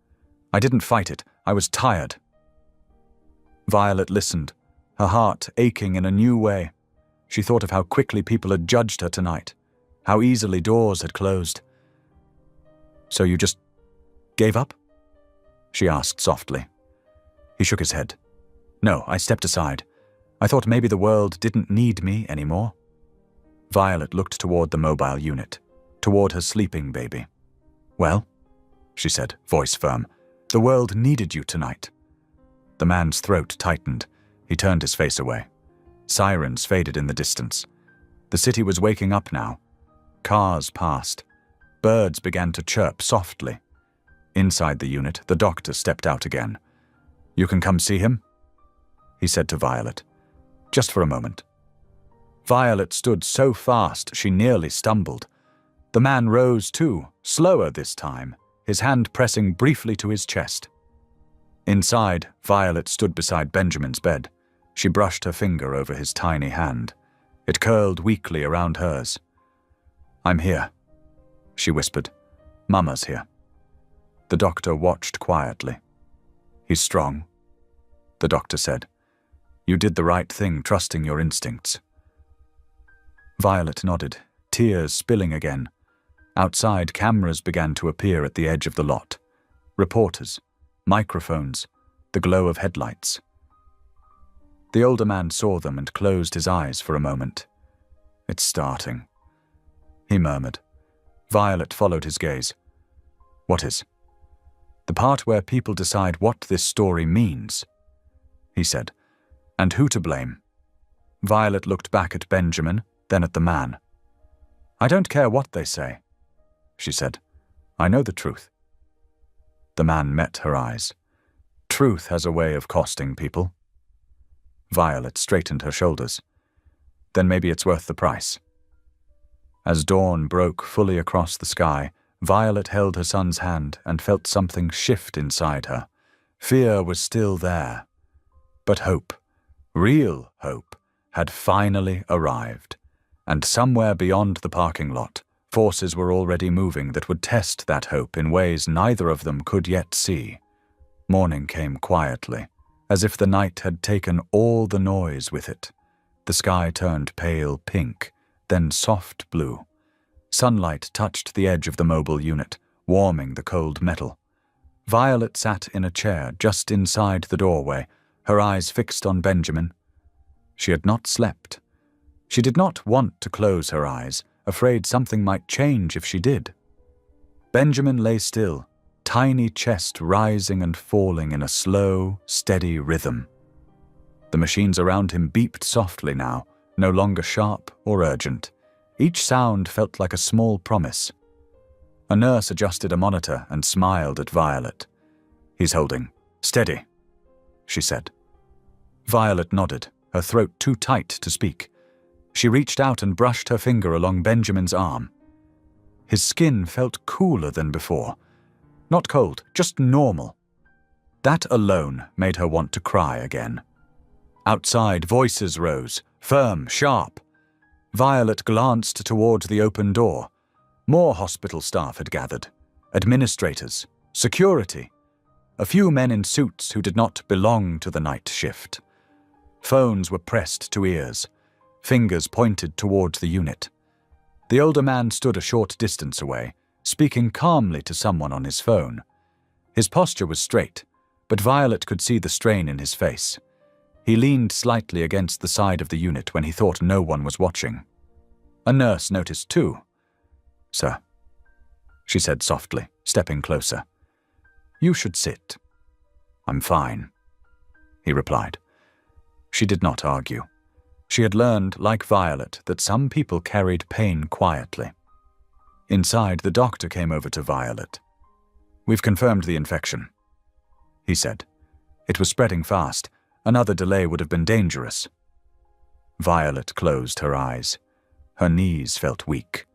"I didn't fight it. I was tired." Violet listened, her heart aching in a new way. She thought of how quickly people had judged her tonight, how easily doors had closed. "So you just gave up?" she asked softly. He shook his head. "No, I stepped aside. I thought maybe the world didn't need me anymore." Violet looked toward the mobile unit, toward her sleeping baby. "Well," she said, voice firm, "the world needed you tonight." The man's throat tightened. He turned his face away. Sirens faded in the distance. The city was waking up now. Cars passed. Birds began to chirp softly. Inside the unit, the doctor stepped out again. "You can come see him?" he said to Violet. "Just for a moment." Violet stood so fast she nearly stumbled. The man rose too, slower this time, his hand pressing briefly to his chest. Inside, Violet stood beside Benjamin's bed. She brushed her finger over his tiny hand. It curled weakly around hers. "I'm here," she whispered. "Mama's here." The doctor watched quietly. "He's strong," the doctor said. "You did the right thing, trusting your instincts." Violet nodded, tears spilling again. Outside, cameras began to appear at the edge of the lot. Reporters, microphones, the glow of headlights. The older man saw them and closed his eyes for a moment. "It's starting," he murmured. Violet followed his gaze. "What is?" "The part where people decide what this story means," he said. "And who to blame." Violet looked back at Benjamin, then at the man. "I don't care what they say," she said. "I know the truth." The man met her eyes. "Truth has a way of costing people." Violet straightened her shoulders. "Then maybe it's worth the price." As dawn broke fully across the sky, Violet held her son's hand and felt something shift inside her. Fear was still there. But hope, real hope, had finally arrived. And somewhere beyond the parking lot, forces were already moving that would test that hope in ways neither of them could yet see. Morning came quietly, as if the night had taken all the noise with it. The sky turned pale pink, then soft blue. Sunlight touched the edge of the mobile unit, warming the cold metal. Violet sat in a chair just inside the doorway, her eyes fixed on Benjamin. She had not slept. She did not want to close her eyes, afraid something might change if she did. Benjamin lay still, tiny chest rising and falling in a slow, steady rhythm. The machines around him beeped softly now, no longer sharp or urgent. Each sound felt like a small promise. A nurse adjusted a monitor and smiled at Violet. "He's holding. Steady," she said. Violet nodded, her throat too tight to speak. She reached out and brushed her finger along Benjamin's arm. His skin felt cooler than before. Not cold, just normal. That alone made her want to cry again. Outside, voices rose, firm, sharp. Violet glanced toward the open door. More hospital staff had gathered. Administrators, security. A few men in suits who did not belong to the night shift. Phones were pressed to ears. Fingers pointed towards the unit. The older man stood a short distance away, speaking calmly to someone on his phone. His posture was straight, but Violet could see the strain in his face. He leaned slightly against the side of the unit when he thought no one was watching. A nurse noticed too. "Sir," she said softly, stepping closer. "You should sit." "I'm fine," he replied. She did not argue. She had learned, like Violet, that some people carried pain quietly. Inside, the doctor came over to Violet. "We've confirmed the infection," he said. "It was spreading fast. Another delay would have been dangerous." Violet closed her eyes. Her knees felt weak.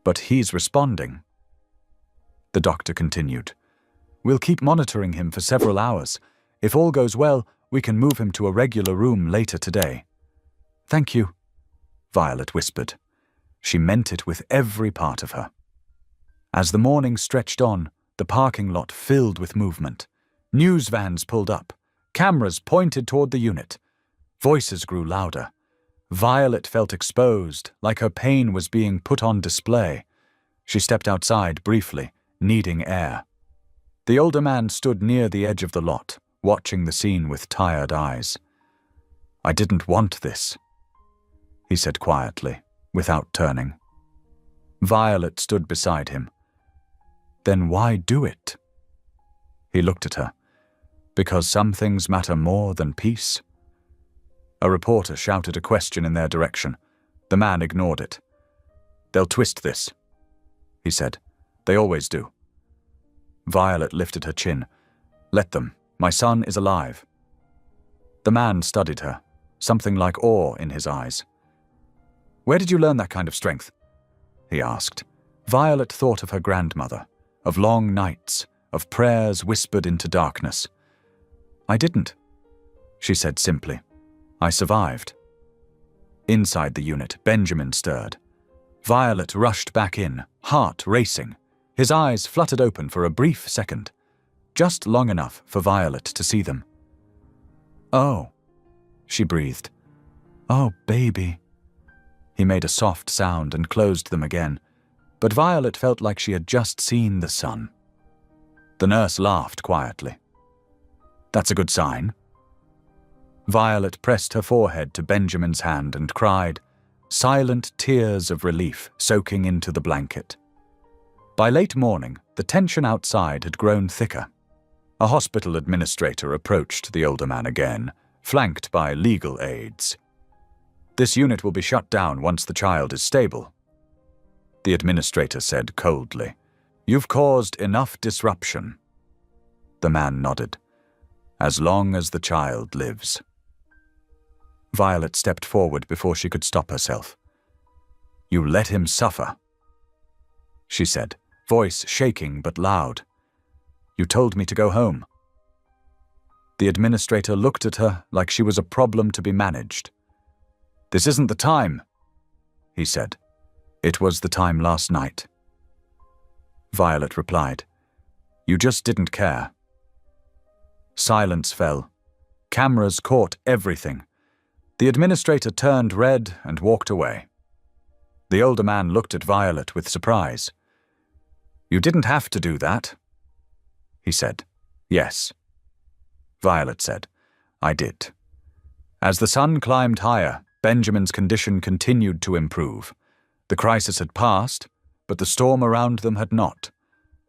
"But he's responding." The doctor continued. "We'll keep monitoring him for several hours. If all goes well, we can move him to a regular room later today." "Thank you," Violet whispered. She meant it with every part of her. As the morning stretched on, the parking lot filled with movement. News vans pulled up. Cameras pointed toward the unit. Voices grew louder. Violet felt exposed, like her pain was being put on display. She stepped outside briefly, needing air. The older man stood near the edge of the lot, watching the scene with tired eyes. "I didn't want this," he said quietly, without turning. Violet stood beside him. "Then why do it?" He looked at her. "Because some things matter more than peace?" A reporter shouted a question in their direction. The man ignored it. "They'll twist this," he said. "They always do." Violet lifted her chin. "Let them. My son is alive." The man studied her, something like awe in his eyes. "Where did you learn that kind of strength?" he asked. Violet thought of her grandmother, of long nights, of prayers whispered into darkness. "I didn't," she said simply. "I survived." Inside the unit, Benjamin stirred. Violet rushed back in, heart racing. His eyes fluttered open for a brief second, just long enough for Violet to see them. "Oh," she breathed. "Oh, baby." He made a soft sound and closed them again, but Violet felt like she had just seen the sun. The nurse laughed quietly. "That's a good sign." Violet pressed her forehead to Benjamin's hand and cried, silent tears of relief soaking into the blanket. By late morning, the tension outside had grown thicker. A hospital administrator approached the older man again, flanked by legal aides. "This unit will be shut down once the child is stable," the administrator said coldly. "You've caused enough disruption." The man nodded. "As long as the child lives." Violet stepped forward before she could stop herself. "You let him suffer," she said, voice shaking but loud. "You told me to go home." The administrator looked at her like she was a problem to be managed. "This isn't the time," he said. "It was the time last night." Violet replied, "You just didn't care." Silence fell. Cameras caught everything. The administrator turned red and walked away. The older man looked at Violet with surprise. "You didn't have to do that," he said. "Yes," Violet said. "I did." As the sun climbed higher, Benjamin's condition continued to improve. The crisis had passed, but the storm around them had not.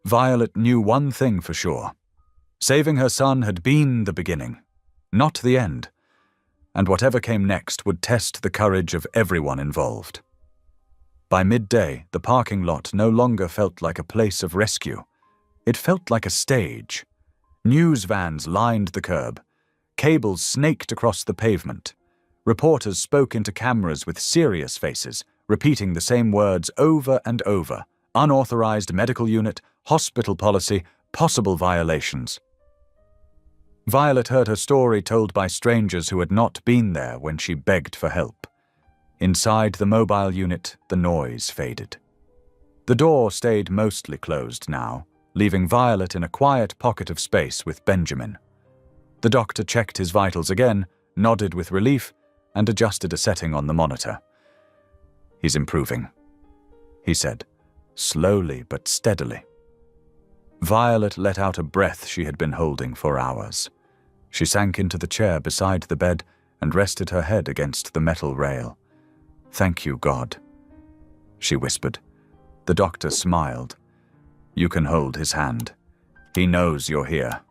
Violet knew one thing for sure. Saving her son had been the beginning, not the end, and whatever came next would test the courage of everyone involved. By midday, the parking lot no longer felt like a place of rescue. It felt like a stage. News vans lined the curb. Cables snaked across the pavement. Reporters spoke into cameras with serious faces, repeating the same words over and over. Unauthorized medical unit, hospital policy, possible violations. Violet heard her story told by strangers who had not been there when she begged for help. Inside the mobile unit, the noise faded. The door stayed mostly closed now, leaving Violet in a quiet pocket of space with Benjamin. The doctor checked his vitals again, nodded with relief, and adjusted a setting on the monitor. "He's improving," he said, slowly but steadily. Violet let out a breath she had been holding for hours. She sank into the chair beside the bed and rested her head against the metal rail. "Thank you, God," she whispered. The doctor smiled. "You can hold his hand. He knows you're here."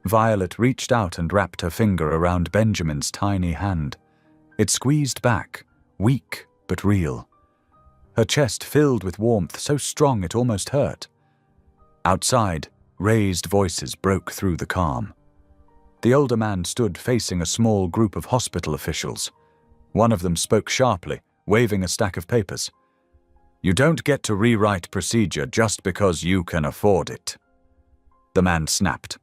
Violet reached out and wrapped her finger around Benjamin's tiny hand. It squeezed back, weak but real. Her chest filled with warmth so strong it almost hurt. Outside, raised voices broke through the calm. The older man stood facing a small group of hospital officials. One of them spoke sharply, waving a stack of papers. "You don't get to rewrite procedure just because you can afford it." The man snapped.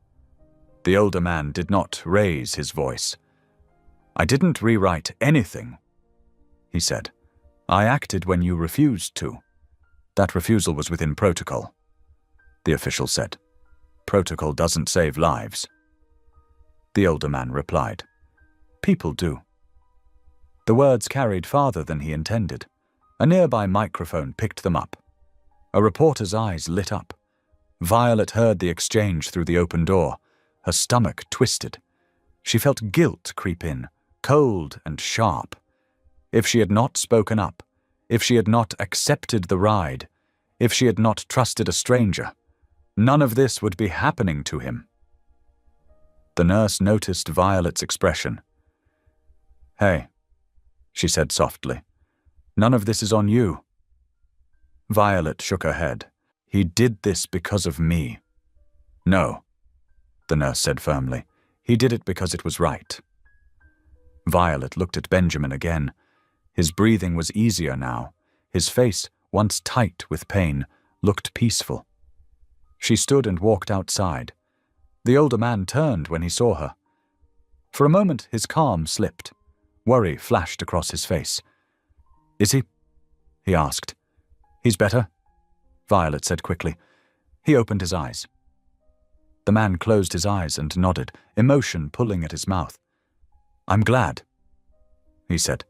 The older man did not raise his voice. "I didn't rewrite anything," he said. "I acted when you refused to. That refusal was within protocol," the official said. "Protocol doesn't save lives." The older man replied, "People do." The words carried farther than he intended. A nearby microphone picked them up. A reporter's eyes lit up. Violet heard the exchange through the open door. Her stomach twisted. She felt guilt creep in, cold and sharp. If she had not spoken up, if she had not accepted the ride, if she had not trusted a stranger, none of this would be happening to him. The nurse noticed Violet's expression. "Hey," she said softly, "none of this is on you." Violet shook her head. "He did this because of me." "No," the nurse said firmly. "He did it because it was right." Violet looked at Benjamin again. His breathing was easier now. His face, once tight with pain, looked peaceful. She stood and walked outside. The older man turned when he saw her. For a moment his calm slipped. Worry flashed across his face. "Is he?" he asked. "He's better," Violet said quickly. He opened his eyes. The man closed his eyes and nodded, emotion pulling at his mouth. "I'm glad," he said.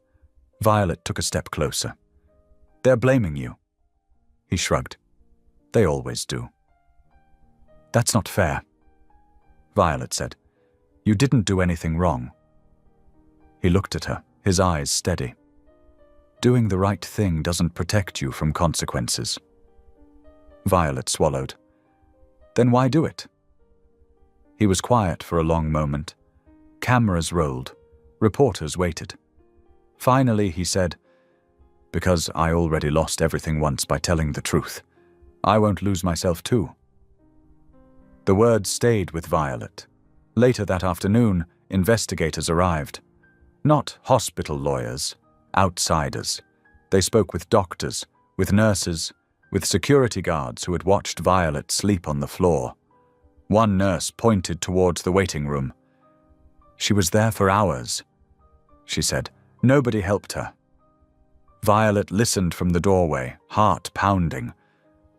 Violet took a step closer. "They're blaming you." He shrugged. "They always do." "That's not fair," Violet said. "You didn't do anything wrong." He looked at her, his eyes steady. "Doing the right thing doesn't protect you from consequences." Violet swallowed. "Then why do it?" He was quiet for a long moment. Cameras rolled. Reporters waited. Finally, he said, "Because I already lost everything once by telling the truth. I won't lose myself too." The words stayed with Violet. Later that afternoon, investigators arrived. Not hospital lawyers, outsiders. They spoke with doctors, with nurses, with security guards who had watched Violet sleep on the floor. One nurse pointed towards the waiting room. "She was there for hours," she said. "Nobody helped her." Violet listened from the doorway, heart pounding.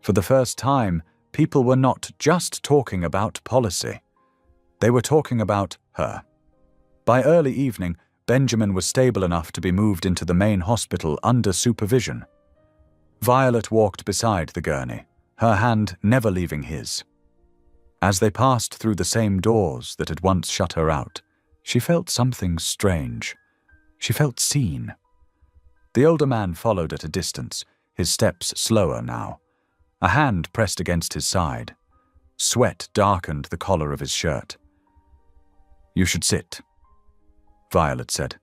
For the first time, people were not just talking about policy. They were talking about her. By early evening, Benjamin was stable enough to be moved into the main hospital under supervision. Violet walked beside the gurney, her hand never leaving his. As they passed through the same doors that had once shut her out, she felt something strange. She felt seen. The older man followed at a distance, his steps slower now. A hand pressed against his side. Sweat darkened the collar of his shirt. "You should sit," Violet said.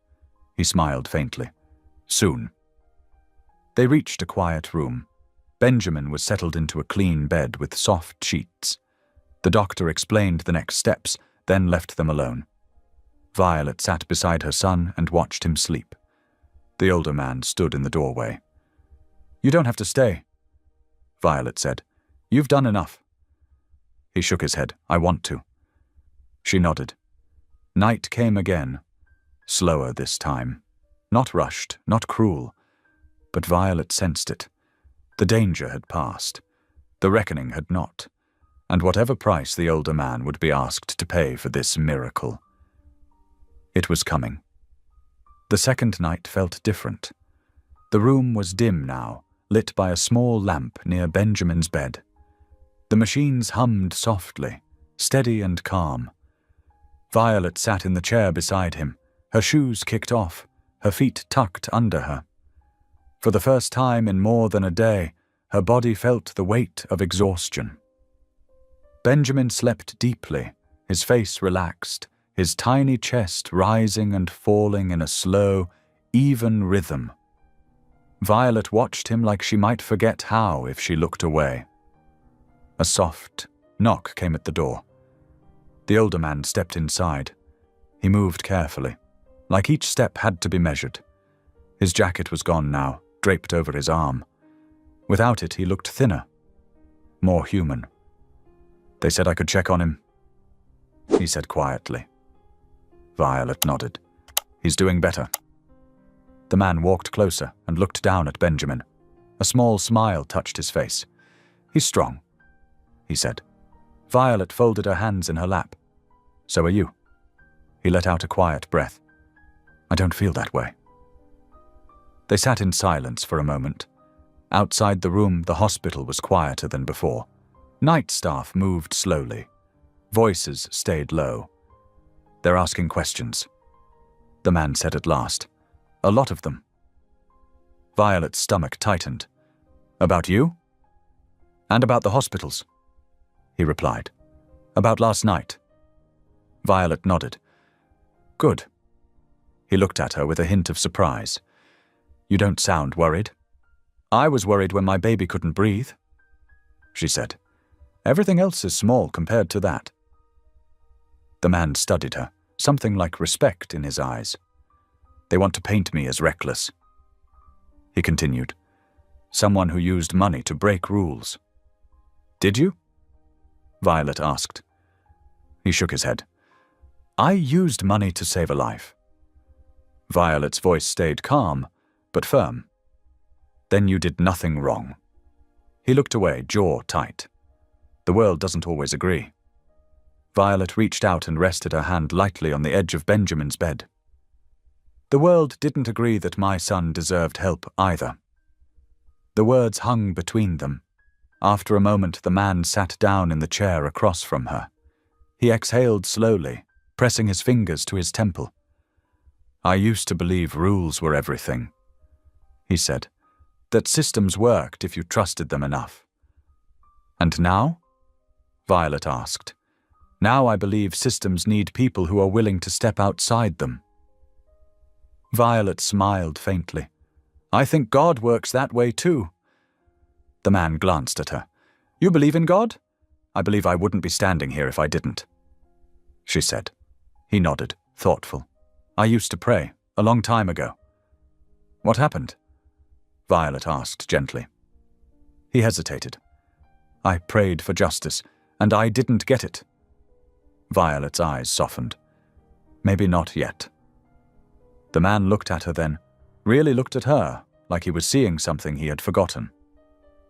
He smiled faintly. "Soon." They reached a quiet room. Benjamin was settled into a clean bed with soft sheets. The doctor explained the next steps, then left them alone. Violet sat beside her son and watched him sleep. The older man stood in the doorway. "You don't have to stay," Violet said. "You've done enough." He shook his head. "I want to." She nodded. Night came again, slower this time. Not rushed, not cruel. But Violet sensed it. The danger had passed. The reckoning had not. And whatever price the older man would be asked to pay for this miracle. It was coming. The second night felt different. The room was dim now, lit by a small lamp near Benjamin's bed. The machines hummed softly, steady and calm. Violet sat in the chair beside him, her shoes kicked off, her feet tucked under her. For the first time in more than a day, her body felt the weight of exhaustion. Benjamin slept deeply, his face relaxed, his tiny chest rising and falling in a slow, even rhythm. Violet watched him like she might forget how if she looked away. A soft knock came at the door. The older man stepped inside. He moved carefully, like each step had to be measured. His jacket was gone now, draped over his arm. Without it, he looked thinner, more human. "They said I could check on him," he said quietly. Violet nodded. "He's doing better." The man walked closer and looked down at Benjamin. A small smile touched his face. "He's strong," he said. Violet folded her hands in her lap. "So are you." He let out a quiet breath. "I don't feel that way." They sat in silence for a moment. Outside the room, the hospital was quieter than before. Night staff moved slowly. Voices stayed low. "They're asking questions," the man said at last. "A lot of them." Violet's stomach tightened. "About you?" "And about the hospitals," he replied. "About last night." Violet nodded. "Good." He looked at her with a hint of surprise. "You don't sound worried." "I was worried when my baby couldn't breathe," she said. "Everything else is small compared to that." The man studied her, something like respect in his eyes. "They want to paint me as reckless," he continued. "Someone who used money to break rules." "Did you?" Violet asked. He shook his head. "I used money to save a life." Violet's voice stayed calm, but firm. "Then you did nothing wrong." He looked away, jaw tight. "The world doesn't always agree." Violet reached out and rested her hand lightly on the edge of Benjamin's bed. "The world didn't agree that my son deserved help either." The words hung between them. After a moment, the man sat down in the chair across from her. He exhaled slowly, pressing his fingers to his temple. "I used to believe rules were everything," he said, "that systems worked if you trusted them enough." "And now?" Violet asked. "Now I believe systems need people who are willing to step outside them." Violet smiled faintly. "I think God works that way too." The man glanced at her. "You believe in God?" "I believe I wouldn't be standing here if I didn't," she said. He nodded, thoughtful. "I used to pray, a long time ago." "What happened?" Violet asked gently. He hesitated. "I prayed for justice, and I didn't get it." Violet's eyes softened. "Maybe not yet." The man looked at her then, really looked at her, like he was seeing something he had forgotten.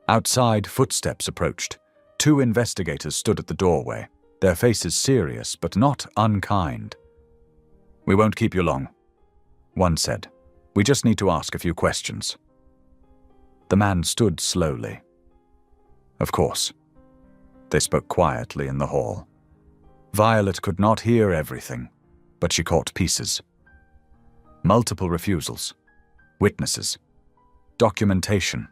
Outside, footsteps approached. 2 investigators stood at the doorway, their faces serious but not unkind. "We won't keep you long," one said. "We just need to ask a few questions." The man stood slowly. "Of course." They spoke quietly in the hall. Violet could not hear everything, but she caught pieces. Multiple refusals, witnesses, documentation.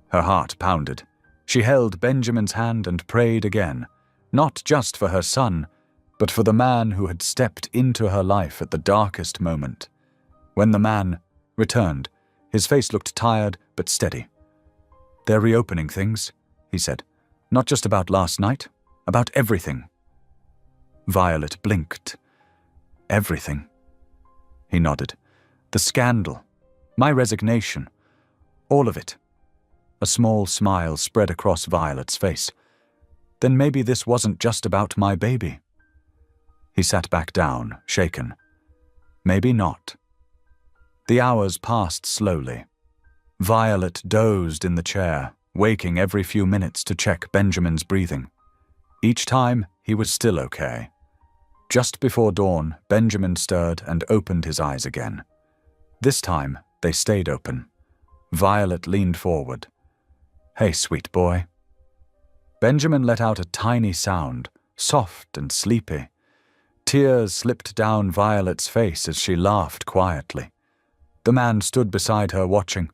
Her heart pounded. She held Benjamin's hand and prayed again, not just for her son, but for the man who had stepped into her life at the darkest moment. When the man returned, his face looked tired but steady. "They're reopening things," he said. "Not just about last night, about everything." Violet blinked. "Everything?" He nodded. "The scandal, my resignation, all of it." A small smile spread across Violet's face. "Then maybe this wasn't just about my baby." He sat back down, shaken. "Maybe not." The hours passed slowly. Violet dozed in the chair, waking every few minutes to check Benjamin's breathing. Each time, he was still okay. Just before dawn, Benjamin stirred and opened his eyes again. This time, they stayed open. Violet leaned forward. "Hey, sweet boy." Benjamin let out a tiny sound, soft and sleepy. Tears slipped down Violet's face as she laughed quietly. The man stood beside her watching.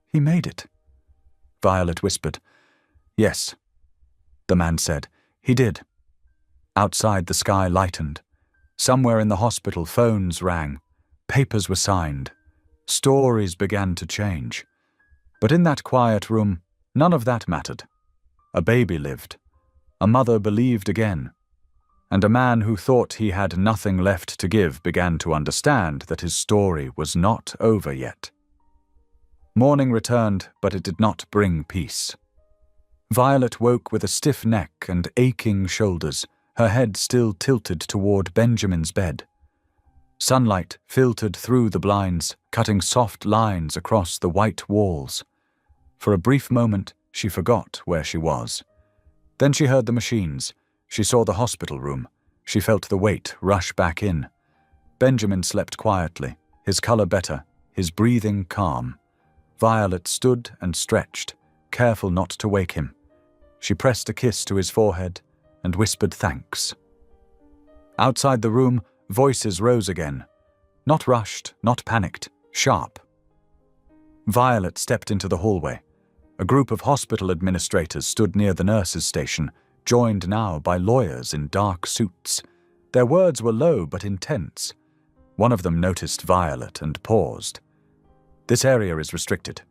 "He made it," Violet whispered. "Yes," the man said. "He did." Outside, the sky lightened. Somewhere in the hospital, phones rang. Papers were signed. Stories began to change. But in that quiet room, none of that mattered. A baby lived. A mother believed again. And a man who thought he had nothing left to give began to understand that his story was not over yet. Morning returned, but it did not bring peace. Violet woke with a stiff neck and aching shoulders, her head still tilted toward Benjamin's bed. Sunlight filtered through the blinds, cutting soft lines across the white walls. For a brief moment, she forgot where she was. Then she heard the machines. She saw the hospital room. She felt the weight rush back in. Benjamin slept quietly, his color better, his breathing calm. Violet stood and stretched, careful not to wake him. She pressed a kiss to his forehead and whispered thanks. Outside the room, voices rose again. Not rushed, not panicked, sharp. Violet stepped into the hallway. A group of hospital administrators stood near the nurses' station, joined now by lawyers in dark suits. Their words were low but intense. One of them noticed Violet and paused. "This area is restricted,"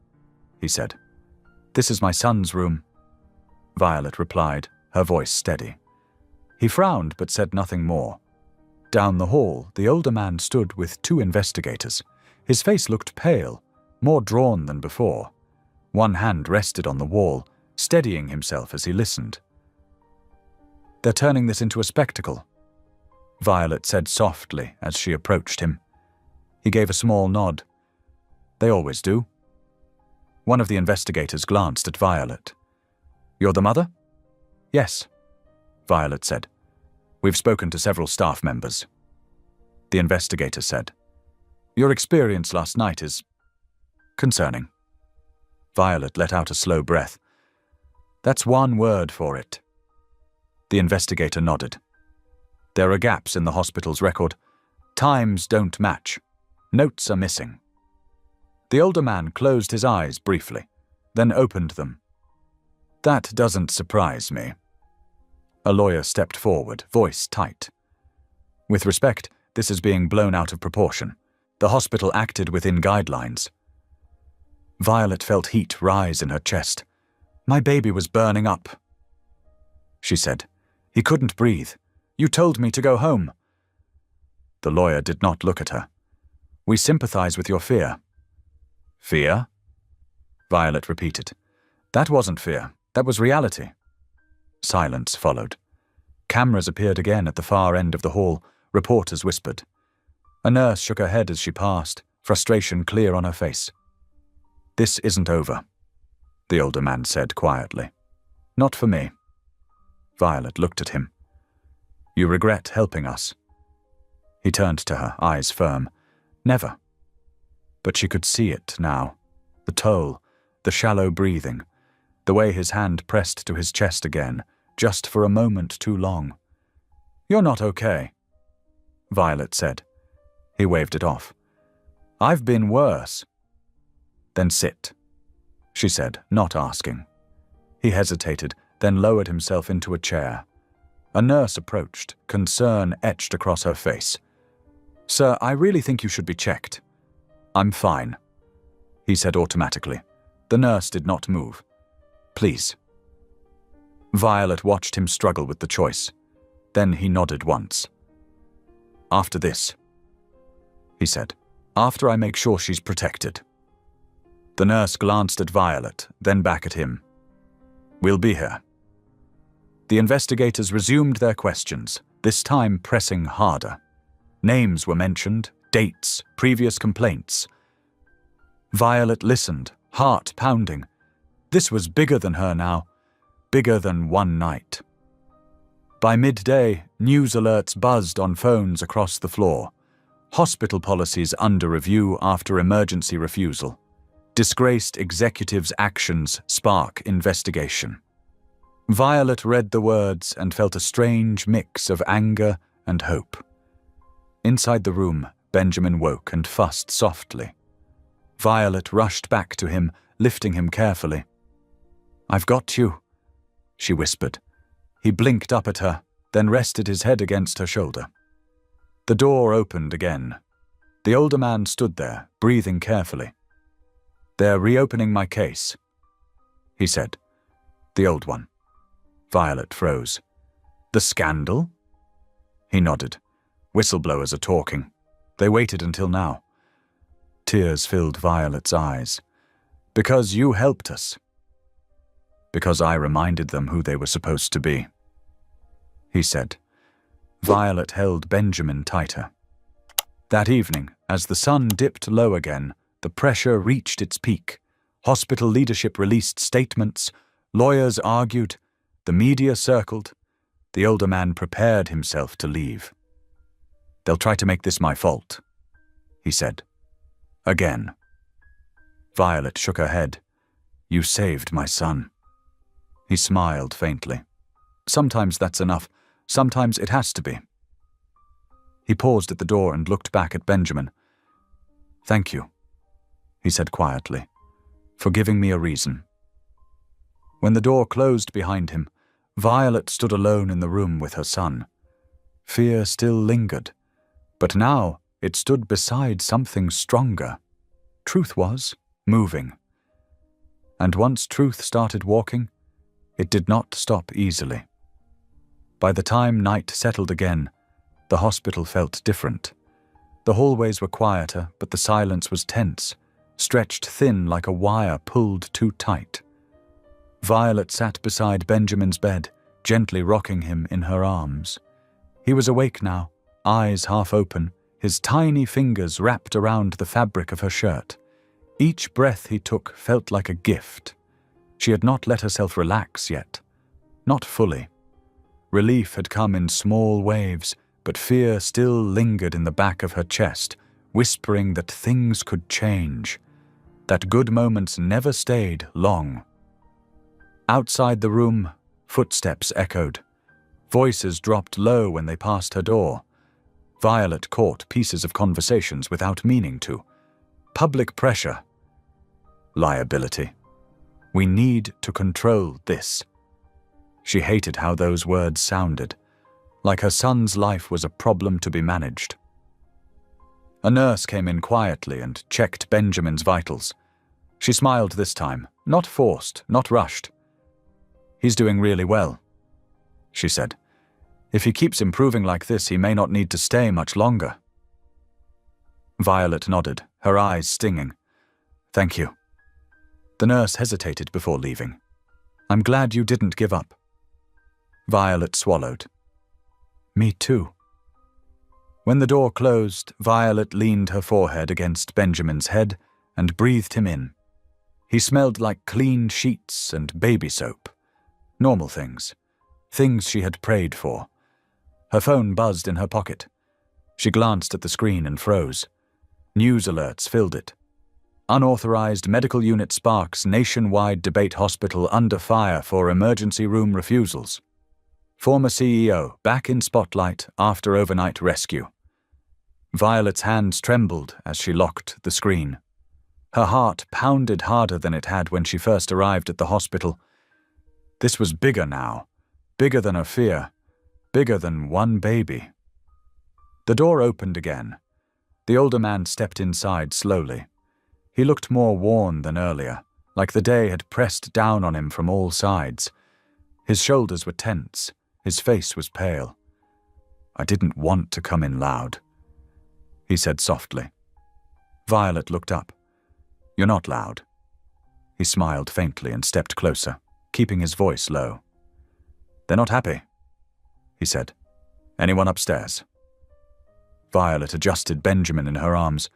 he said. "This is my son's room," Violet replied, her voice steady. He frowned but said nothing more. Down the hall, the older man stood with two investigators. His face looked pale, more drawn than before. One hand rested on the wall, steadying himself as he listened. "They're turning this into a spectacle," Violet said softly as she approached him. He gave a small nod. "They always do." One of the investigators glanced at Violet. "You're the mother?" "Yes," Violet said. "We've spoken to several staff members." The investigator said, "Your experience last night is concerning." Violet let out a slow breath. "That's one word for it." The investigator nodded. "There are gaps in the hospital's record. Times don't match. Notes are missing." The older man closed his eyes briefly, then opened them. "That doesn't surprise me." A lawyer stepped forward, voice tight. "With respect, this is being blown out of proportion. The hospital acted within guidelines." Violet felt heat rise in her chest. "My baby was burning up," she said. "He couldn't breathe. You told me to go home." The lawyer did not look at her. "We sympathize with your fear." "Fear?" Violet repeated. "That wasn't fear. That was reality." Silence followed. Cameras appeared again at the far end of the hall. Reporters whispered. A nurse shook her head as she passed, frustration clear on her face. "This isn't over," the older man said quietly. "Not for me." Violet looked at him. "You regret helping us?" He turned to her, eyes firm. "Never." But she could see it now. The toll, the shallow breathing, the way his hand pressed to his chest again, just for a moment too long. "You're not okay," Violet said. He waved it off. "I've been worse." "Then sit," she said, not asking. He hesitated, then lowered himself into a chair. A nurse approached, concern etched across her face. "Sir, I really think you should be checked." "I'm fine," he said automatically. The nurse did not move. "Please." Violet watched him struggle with the choice. Then he nodded once. "After this," he said. "After I make sure she's protected." The nurse glanced at Violet, then back at him. "We'll be here." The investigators resumed their questions, this time pressing harder. Names were mentioned, dates, previous complaints. Violet listened, heart pounding. This was bigger than her now, bigger than one night. By midday, news alerts buzzed on phones across the floor. Hospital policies under review after emergency refusal. Disgraced executives' actions spark investigation. Violet read the words and felt a strange mix of anger and hope. Inside the room, Benjamin woke and fussed softly. Violet rushed back to him, lifting him carefully. "I've got you," she whispered. He blinked up at her, then rested his head against her shoulder. The door opened again. The older man stood there, breathing carefully. "They're reopening my case," he said. "The old one." Violet froze. "The scandal?" He nodded. "Whistleblowers are talking. They waited until now." Tears filled Violet's eyes. "Because you helped us." "Because I reminded them who they were supposed to be," he said. Violet held Benjamin tighter. That evening, as the sun dipped low again, the pressure reached its peak. Hospital leadership released statements, lawyers argued, the media circled. The older man prepared himself to leave. "They'll try to make this my fault," he said. "Again." Violet shook her head. "You saved my son." He smiled faintly. "Sometimes that's enough. Sometimes it has to be." He paused at the door and looked back at Benjamin. "Thank you," he said quietly, "for giving me a reason." When the door closed behind him, Violet stood alone in the room with her son. Fear still lingered, but now it stood beside something stronger. Truth was moving. And once truth started walking, it did not stop easily. By the time night settled again, the hospital felt different. The hallways were quieter, but the silence was tense, stretched thin like a wire pulled too tight. Violet sat beside Benjamin's bed, gently rocking him in her arms. He was awake now, eyes half open, his tiny fingers wrapped around the fabric of her shirt. Each breath he took felt like a gift. She had not let herself relax yet. Not fully. Relief had come in small waves, but fear still lingered in the back of her chest, whispering that things could change, that good moments never stayed long. Outside the room, footsteps echoed. Voices dropped low when they passed her door. Violet caught pieces of conversations without meaning to. Public pressure. Liability. We need to control this. She hated how those words sounded, like her son's life was a problem to be managed. A nurse came in quietly and checked Benjamin's vitals. She smiled this time, not forced, not rushed. "He's doing really well," she said. "If he keeps improving like this, he may not need to stay much longer." Violet nodded, her eyes stinging. "Thank you." The nurse hesitated before leaving. "I'm glad you didn't give up." Violet swallowed. "Me too." When the door closed, Violet leaned her forehead against Benjamin's head and breathed him in. He smelled like clean sheets and baby soap. Normal things. Things she had prayed for. Her phone buzzed in her pocket. She glanced at the screen and froze. News alerts filled it. Unauthorized medical unit sparks nationwide debate hospital under fire for emergency room refusals. Former CEO back in spotlight after overnight rescue. Violet's hands trembled as she locked the screen. Her heart pounded harder than it had when she first arrived at the hospital. This was bigger now, bigger than her fear, bigger than one baby. The door opened again. The older man stepped inside slowly. He looked more worn than earlier, like the day had pressed down on him from all sides. His shoulders were tense, his face was pale. "I didn't want to come in loud," he said softly. Violet looked up. "You're not loud." He smiled faintly and stepped closer, keeping his voice low. "They're not happy," he said. "Anyone upstairs?" Violet adjusted Benjamin in her arms.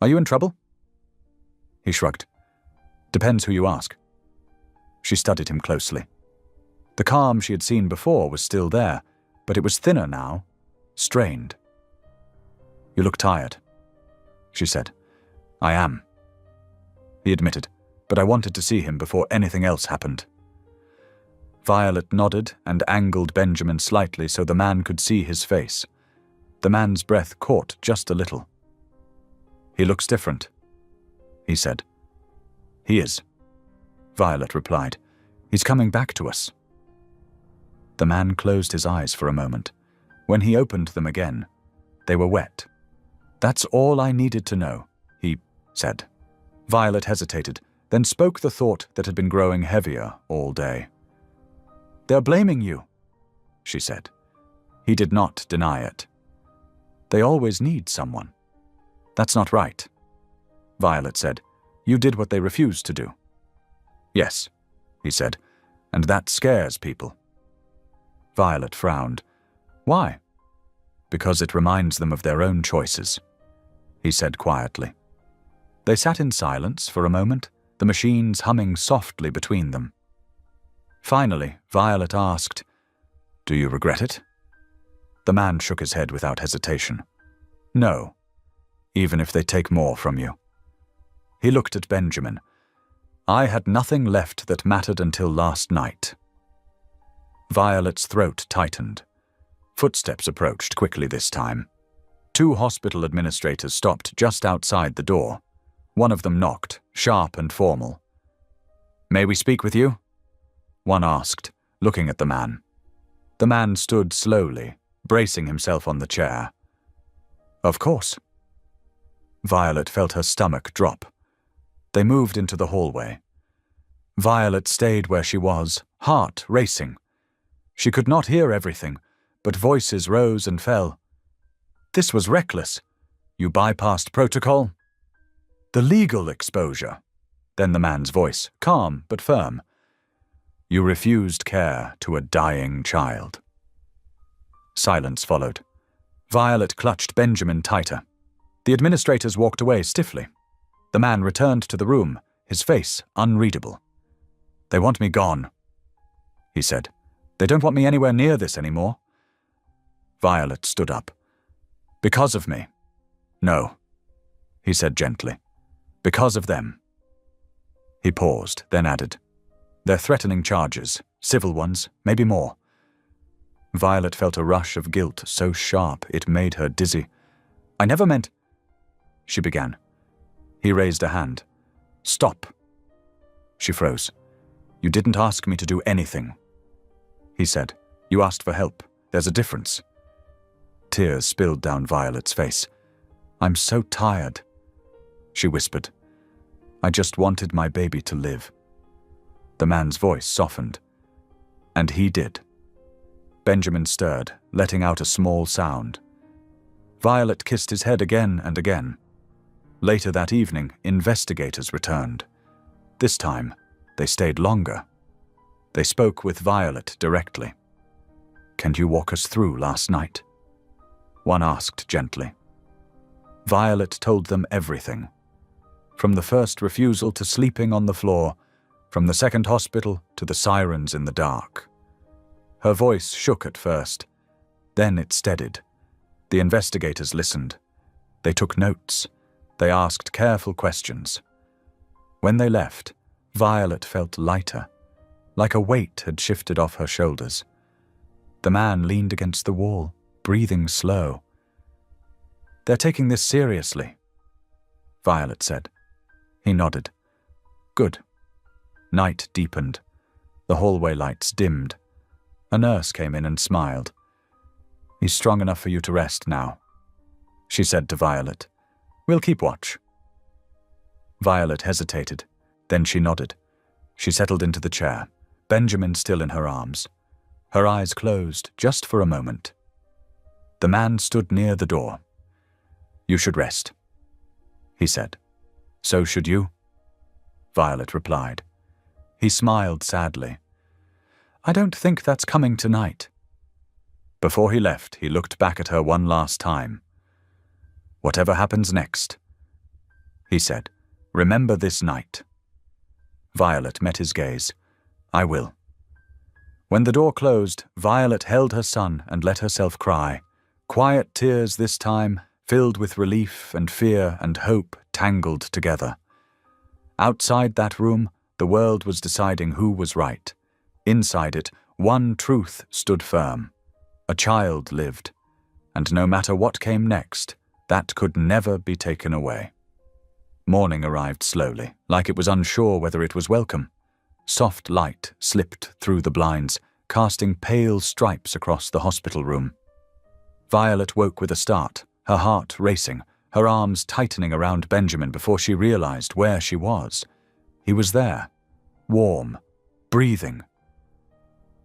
"Are you in trouble?" He shrugged. "Depends who you ask." She studied him closely. The calm she had seen before was still there, but it was thinner now, strained. "You look tired," she said. "I am," he admitted, "but I wanted to see him before anything else happened." Violet nodded and angled Benjamin slightly so the man could see his face. The man's breath caught just a little. "He looks different," he said. "He is," Violet replied. "He's coming back to us." The man closed his eyes for a moment. When he opened them again, they were wet. "That's all I needed to know," he said. Violet hesitated, then spoke the thought that had been growing heavier all day. "They're blaming you," she said. He did not deny it. "They always need someone." "That's not right," Violet said. "You did what they refused to do." "Yes," he said, "and that scares people." Violet frowned. "Why?" "Because it reminds them of their own choices," he said quietly. They sat in silence for a moment, the machines humming softly between them. Finally, Violet asked, "Do you regret it?" The man shook his head without hesitation. "No, even if they take more from you." He looked at Benjamin. "I had nothing left that mattered until last night." Violet's throat tightened. Footsteps approached quickly this time. 2 hospital administrators stopped just outside the door. One of them knocked, sharp and formal. "May we speak with you?" one asked, looking at the man. The man stood slowly, bracing himself on the chair. "Of course." Violet felt her stomach drop. They moved into the hallway. Violet stayed where she was, heart racing. She could not hear everything, but voices rose and fell. "This was reckless. You bypassed protocol." "The legal exposure." Then the man's voice, calm but firm. "You refused care to a dying child." Silence followed. Violet clutched Benjamin tighter. The administrators walked away stiffly. The man returned to the room, his face unreadable. "They want me gone," he said. "They don't want me anywhere near this anymore." Violet stood up. "Because of me?" "No," he said gently. "Because of them." He paused, then added, "They're threatening charges, civil ones, maybe more." Violet felt a rush of guilt so sharp it made her dizzy. "I never meant—" she began. He raised a hand. "Stop." She froze. "You didn't ask me to do anything," he said. "You asked for help. There's a difference." Tears spilled down Violet's face. "I'm so tired," she whispered. "I just wanted my baby to live." The man's voice softened. "And he did." Benjamin stirred, letting out a small sound. Violet kissed his head again and again. Later that evening, investigators returned. This time, they stayed longer. They spoke with Violet directly. "Can you walk us through last night?" one asked gently. Violet told them everything. From the first refusal to sleeping on the floor, from the second hospital to the sirens in the dark. Her voice shook at first. Then it steadied. The investigators listened. They took notes. They asked careful questions. When they left, Violet felt lighter, like a weight had shifted off her shoulders. The man leaned against the wall, breathing slow. "They're taking this seriously," Violet said. He nodded. "Good." Night deepened. The hallway lights dimmed. A nurse came in and smiled. "He's strong enough for you to rest now," she said to Violet. "We'll keep watch." Violet hesitated. Then she nodded. She settled into the chair, Benjamin still in her arms. Her eyes closed just for a moment. The man stood near the door. "You should rest," he said. "So should you," Violet replied. He smiled sadly. "I don't think that's coming tonight." Before he left, he looked back at her one last time. "Whatever happens next," he said, "remember this night." Violet met his gaze. "I will." When the door closed, Violet held her son and let herself cry. Quiet tears this time, filled with relief and fear and hope tangled together. Outside that room, the world was deciding who was right. Inside it, one truth stood firm. A child lived. and no matter what came next, that could never be taken away. Morning arrived slowly, like it was unsure whether it was welcome. Soft light slipped through the blinds, casting pale stripes across the hospital room. Violet woke with a start, her heart racing, her arms tightening around Benjamin before she realized where she was. He was there, warm, breathing.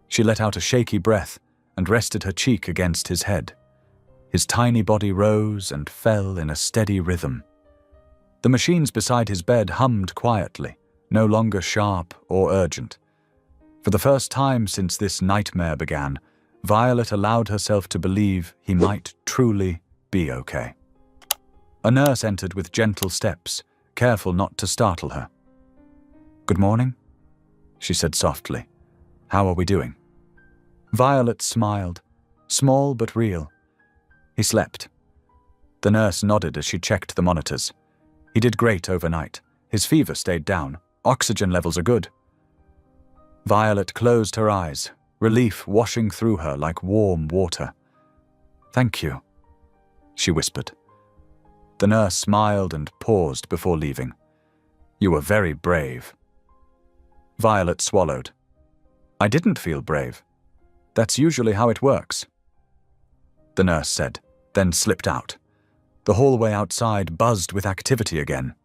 She let out a shaky breath and rested her cheek against his head. His tiny body rose and fell in a steady rhythm. The machines beside his bed hummed quietly, no longer sharp or urgent. For the first time since this nightmare began, Violet allowed herself to believe he might truly be okay. A nurse entered with gentle steps, careful not to startle her. "Good morning," she said softly. "How are we doing?" Violet smiled, small but real. He slept. The nurse nodded as she checked the monitors. He did great overnight. His fever stayed down. Oxygen levels are good. Violet closed her eyes, relief washing through her like warm water. "Thank you," she whispered. The nurse smiled and paused before leaving. "You were very brave." Violet swallowed. "I didn't feel brave. That's usually how it works," the nurse said, then slipped out. The hallway outside buzzed with activity again.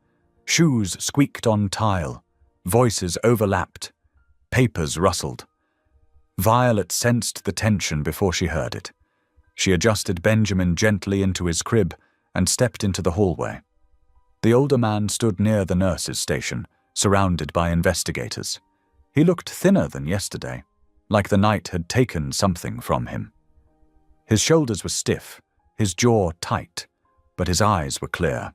Shoes squeaked on tile. Voices overlapped. Papers rustled. Violet sensed the tension before she heard it. She adjusted Benjamin gently into his crib and stepped into the hallway. The older man stood near the nurse's station, surrounded by investigators. He looked thinner than yesterday, like the night had taken something from him. His shoulders were stiff, his jaw tight, but his eyes were clear.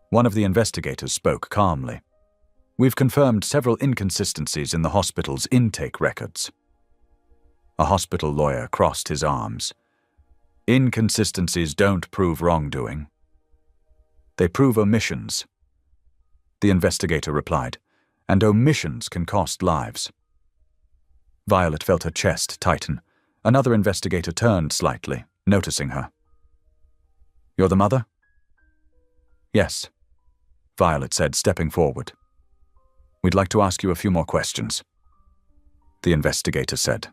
One of the investigators spoke calmly. "We've confirmed several inconsistencies in the hospital's intake records." A hospital lawyer crossed his arms. "Inconsistencies don't prove wrongdoing. They prove omissions," the investigator replied, "and omissions can cost lives." Violet felt her chest tighten. Another investigator turned slightly, noticing her. "You're the mother?" "Yes," Violet said, stepping forward. "We'd like to ask you a few more questions," the investigator said.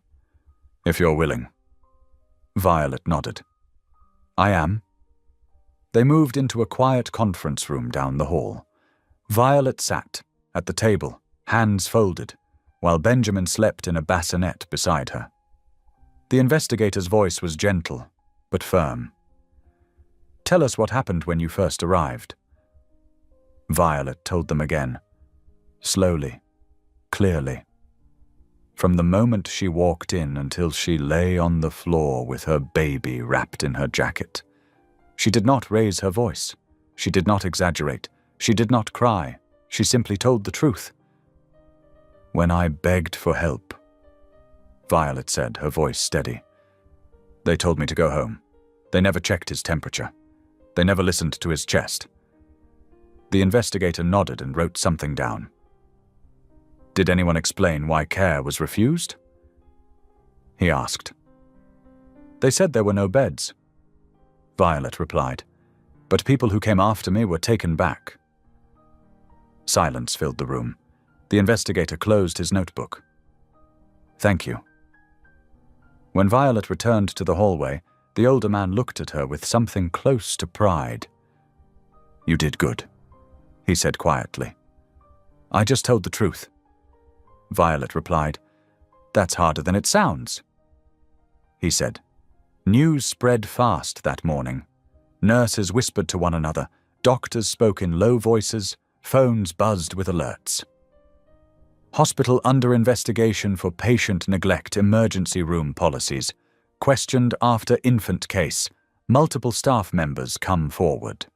"If you're willing." Violet nodded. "I am." They moved into a quiet conference room down the hall. Violet sat at the table, hands folded, while Benjamin slept in a bassinet beside her. The investigator's voice was gentle, but firm. "Tell us what happened when you first arrived." Violet told them again, slowly, clearly. From the moment she walked in until she lay on the floor with her baby wrapped in her jacket. She did not raise her voice. She did not exaggerate. She did not cry. She simply told the truth. "When I begged for help," Violet said, her voice steady, "they told me to go home. They never checked his temperature. They never listened to his chest." The investigator nodded and wrote something down. "Did anyone explain why care was refused?" he asked. "They said there were no beds," Violet replied, "but people who came after me were taken back." Silence filled the room. The investigator closed his notebook. "Thank you." When Violet returned to the hallway, the older man looked at her with something close to pride. "You did good," he said quietly. "I just told the truth," Violet replied. "That's harder than it sounds," he said. News spread fast that morning. Nurses whispered to one another, doctors spoke in low voices, phones buzzed with alerts. Hospital under investigation for patient neglect emergency room policies. Questioned after infant case. Multiple staff members come forward.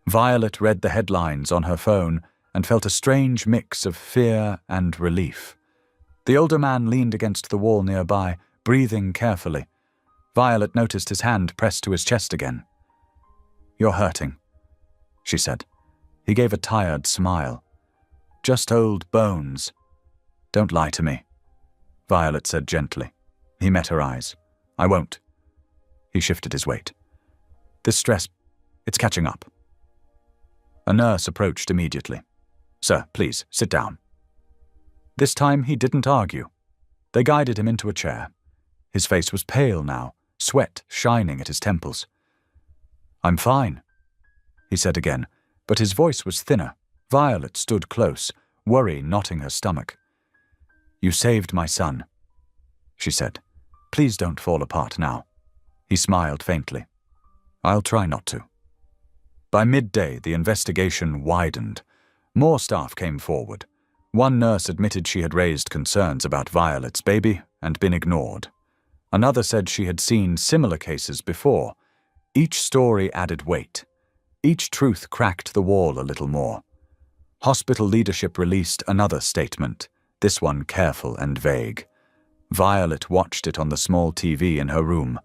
Violet read the headlines on her phone and felt a strange mix of fear and relief. The older man leaned against the wall nearby, breathing carefully. Violet noticed his hand pressed to his chest again. "You're hurting," she said. He gave a tired smile. "Just old bones. Don't lie to me," Violet said gently. He met her eyes. "I won't." He shifted his weight. This stress, it's catching up. A nurse approached immediately. Sir, please, sit down. This time he didn't argue. They guided him into a chair. His face was pale now, sweat shining at his temples. I'm fine, he said again, but his voice was thinner. Violet stood close, worry knotting her stomach. You saved my son, she said. Please don't fall apart now. He smiled faintly. I'll try not to. By midday, the investigation widened. More staff came forward. One nurse admitted she had raised concerns about Violet's baby and been ignored. Another said she had seen similar cases before. Each story added weight. Each truth cracked the wall a little more. Hospital leadership released another statement, this one careful and vague. Violet watched it on the small TV in her room.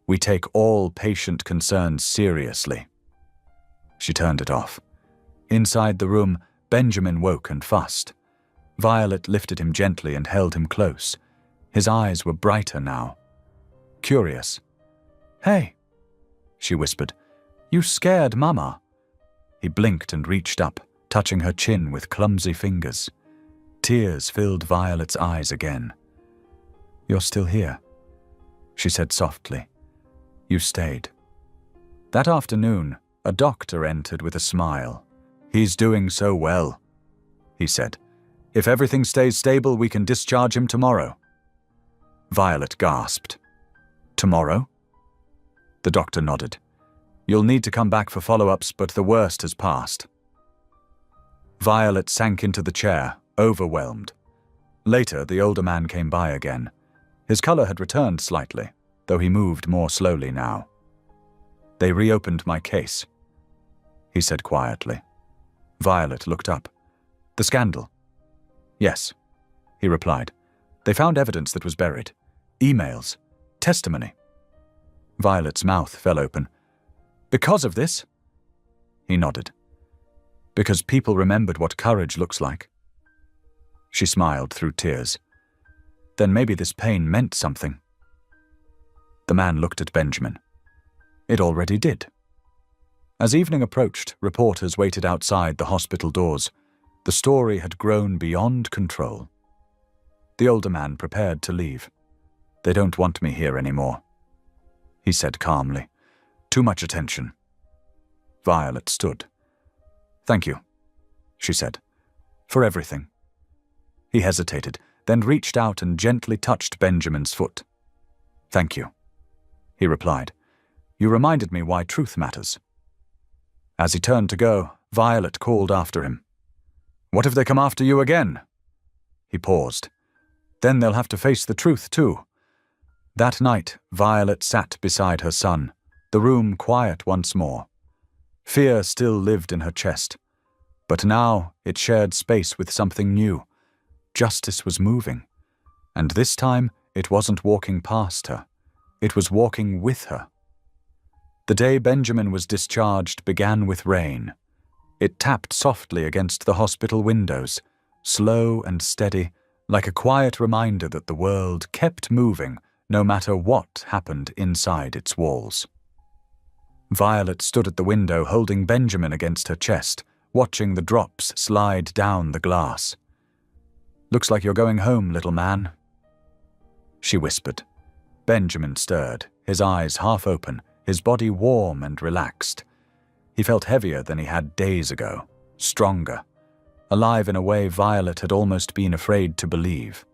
We take all patient concerns seriously. She turned it off. Inside the room, Benjamin woke and fussed. Violet lifted him gently and held him close. His eyes were brighter now. Curious. Hey, she whispered. You scared Mama. He blinked and reached up, touching her chin with clumsy fingers. Tears filled Violet's eyes again. You're still here, she said softly. You stayed. That afternoon, a doctor entered with a smile. He's doing so well, he said. If everything stays stable, we can discharge him tomorrow. Violet gasped. Tomorrow? The doctor nodded. You'll need to come back for follow-ups, but the worst has passed. Violet sank into the chair, overwhelmed. Later, the older man came by again. His color had returned slightly, though he moved more slowly now. They reopened my case, he said quietly. Violet looked up. The scandal? Yes, he replied. They found evidence that was buried. Emails. Testimony. Violet's mouth fell open. Because of this? He nodded. Because people remembered what courage looks like. She smiled through tears. Then maybe this pain meant something. The man looked at Benjamin. It already did. As evening approached, reporters waited outside the hospital doors. The story had grown beyond control. The older man prepared to leave. They don't want me here anymore, he said calmly. Too much attention. Violet stood. Thank you, she said, for everything. He hesitated, then reached out and gently touched Benjamin's foot. Thank you, he replied. You reminded me why truth matters. As he turned to go, Violet called after him. What if they come after you again? He paused. Then they'll have to face the truth too. That night, Violet sat beside her son, the room quiet once more. Fear still lived in her chest, but now it shared space with something new. Justice was moving, and this time it wasn't walking past her. It was walking with her. The day Benjamin was discharged began with rain. It tapped softly against the hospital windows, slow and steady, like a quiet reminder that the world kept moving no matter what happened inside its walls. Violet stood at the window holding Benjamin against her chest, watching the drops slide down the glass. Looks like you're going home, little man, she whispered. Benjamin stirred, his eyes half open, his body warm and relaxed. He felt heavier than he had days ago, stronger, alive in a way Violet had almost been afraid to believe.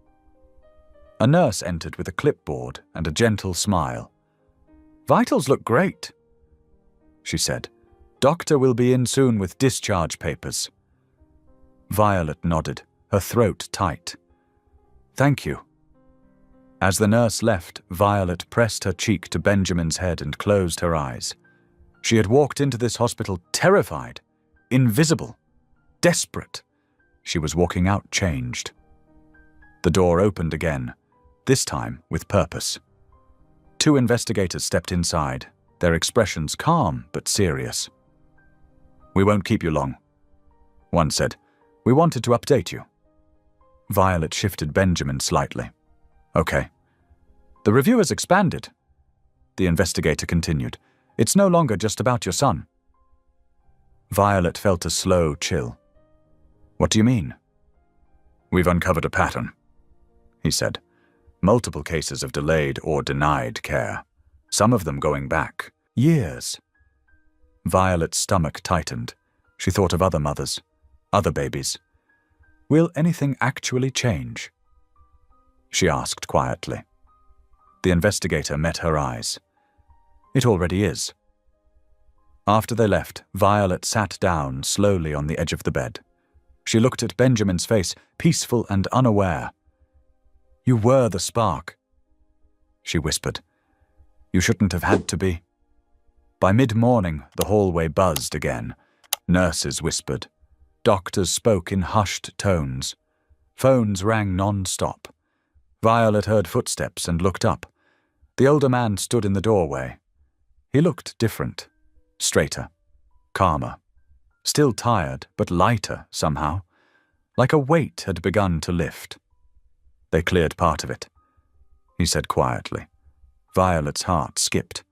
A nurse entered with a clipboard and a gentle smile. Vitals look great, she said. Doctor will be in soon with discharge papers. Violet nodded, her throat tight. Thank you. As the nurse left, Violet pressed her cheek to Benjamin's head and closed her eyes. She had walked into this hospital terrified, invisible, desperate. She was walking out changed. The door opened again, this time with purpose. 2 investigators stepped inside, their expressions calm but serious. We won't keep you long, one said. We wanted to update you. Violet shifted Benjamin slightly. Okay. The review has expanded. the investigator continued. "It's no longer just about your son." Violet felt a slow chill. "What do you mean?" "We've uncovered a pattern," he said. "Multiple cases of delayed or denied care, some of them going back years." Violet's stomach tightened. She thought of other mothers, other babies. "Will anything actually change?" she asked quietly. The investigator met her eyes. "It already is." After they left, Violet sat down slowly on the edge of the bed. She looked at Benjamin's face, peaceful and unaware. "You were the spark," she whispered. "You shouldn't have had to be." By mid-morning, the hallway buzzed again. Nurses whispered. Doctors spoke in hushed tones. Phones rang non-stop. Violet heard footsteps and looked up. The older man stood in the doorway. He looked different, straighter, calmer, still tired, but lighter somehow, like a weight had begun to lift. "They cleared part of it," he said quietly. Violet's heart skipped.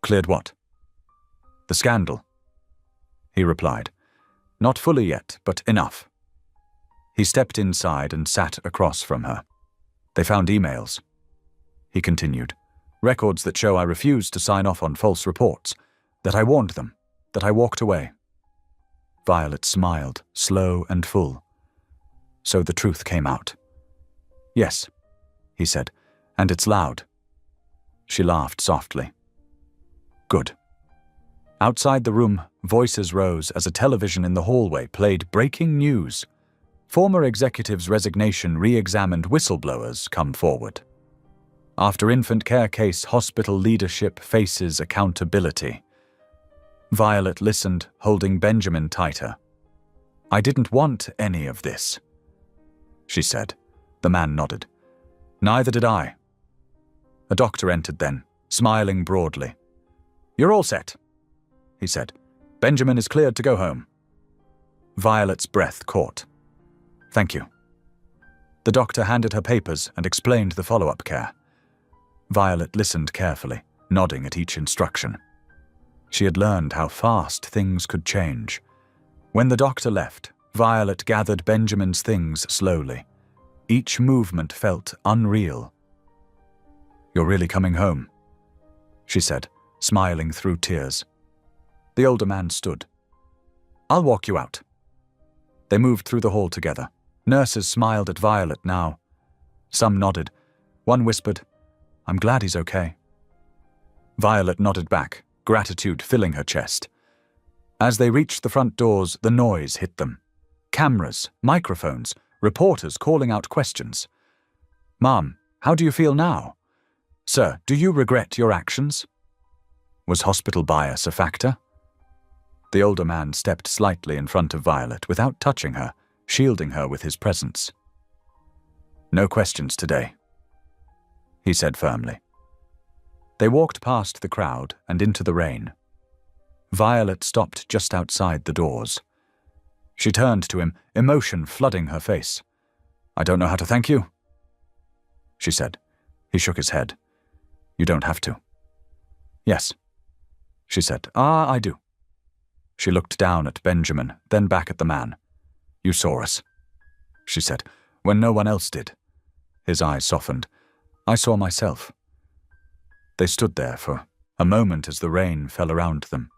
"Cleared what?" "The scandal," he replied. "Not fully yet, but enough." He stepped inside and sat across from her. "They found emails," he continued. "Records that show I refused to sign off on false reports, that I warned them, that I walked away." Violet smiled, slow and full. "So the truth came out." "Yes," he said, "and it's loud." She laughed softly. "Good." Outside the room, voices rose as a television in the hallway played breaking news. Former executive's resignation re-examined whistleblowers come forward. After infant care case, hospital leadership faces accountability. Violet listened, holding Benjamin tighter. "I didn't want any of this," she said. The man nodded. "Neither did I." A doctor entered then, smiling broadly. "You're all set," he said. "Benjamin is cleared to go home." Violet's breath caught. "Thank you." The doctor handed her papers and explained the follow-up care. Violet listened carefully, nodding at each instruction. She had learned how fast things could change. When the doctor left, Violet gathered Benjamin's things slowly. Each movement felt unreal. "You're really coming home," she said, smiling through tears. The older man stood. "I'll walk you out." They moved through the hall together. Nurses smiled at Violet now. Some nodded. One whispered, "I'm glad he's okay." Violet nodded back, gratitude filling her chest. As they reached the front doors, the noise hit them. Cameras, microphones, reporters calling out questions. "Mom, how do you feel now? Sir, do you regret your actions?" Was hospital bias a factor? The older man stepped slightly in front of Violet without touching her, shielding her with his presence. "No questions today," he said firmly. They walked past the crowd and into the rain. Violet stopped just outside the doors. She turned to him, emotion flooding her face. "I don't know how to thank you," she said. He shook his head. "You don't have to." "Yes," she said. "I do." She looked down at Benjamin, then back at the man. "You saw us," she said, "when no one else did." His eyes softened. "I saw myself." They stood there for a moment as the rain fell around them.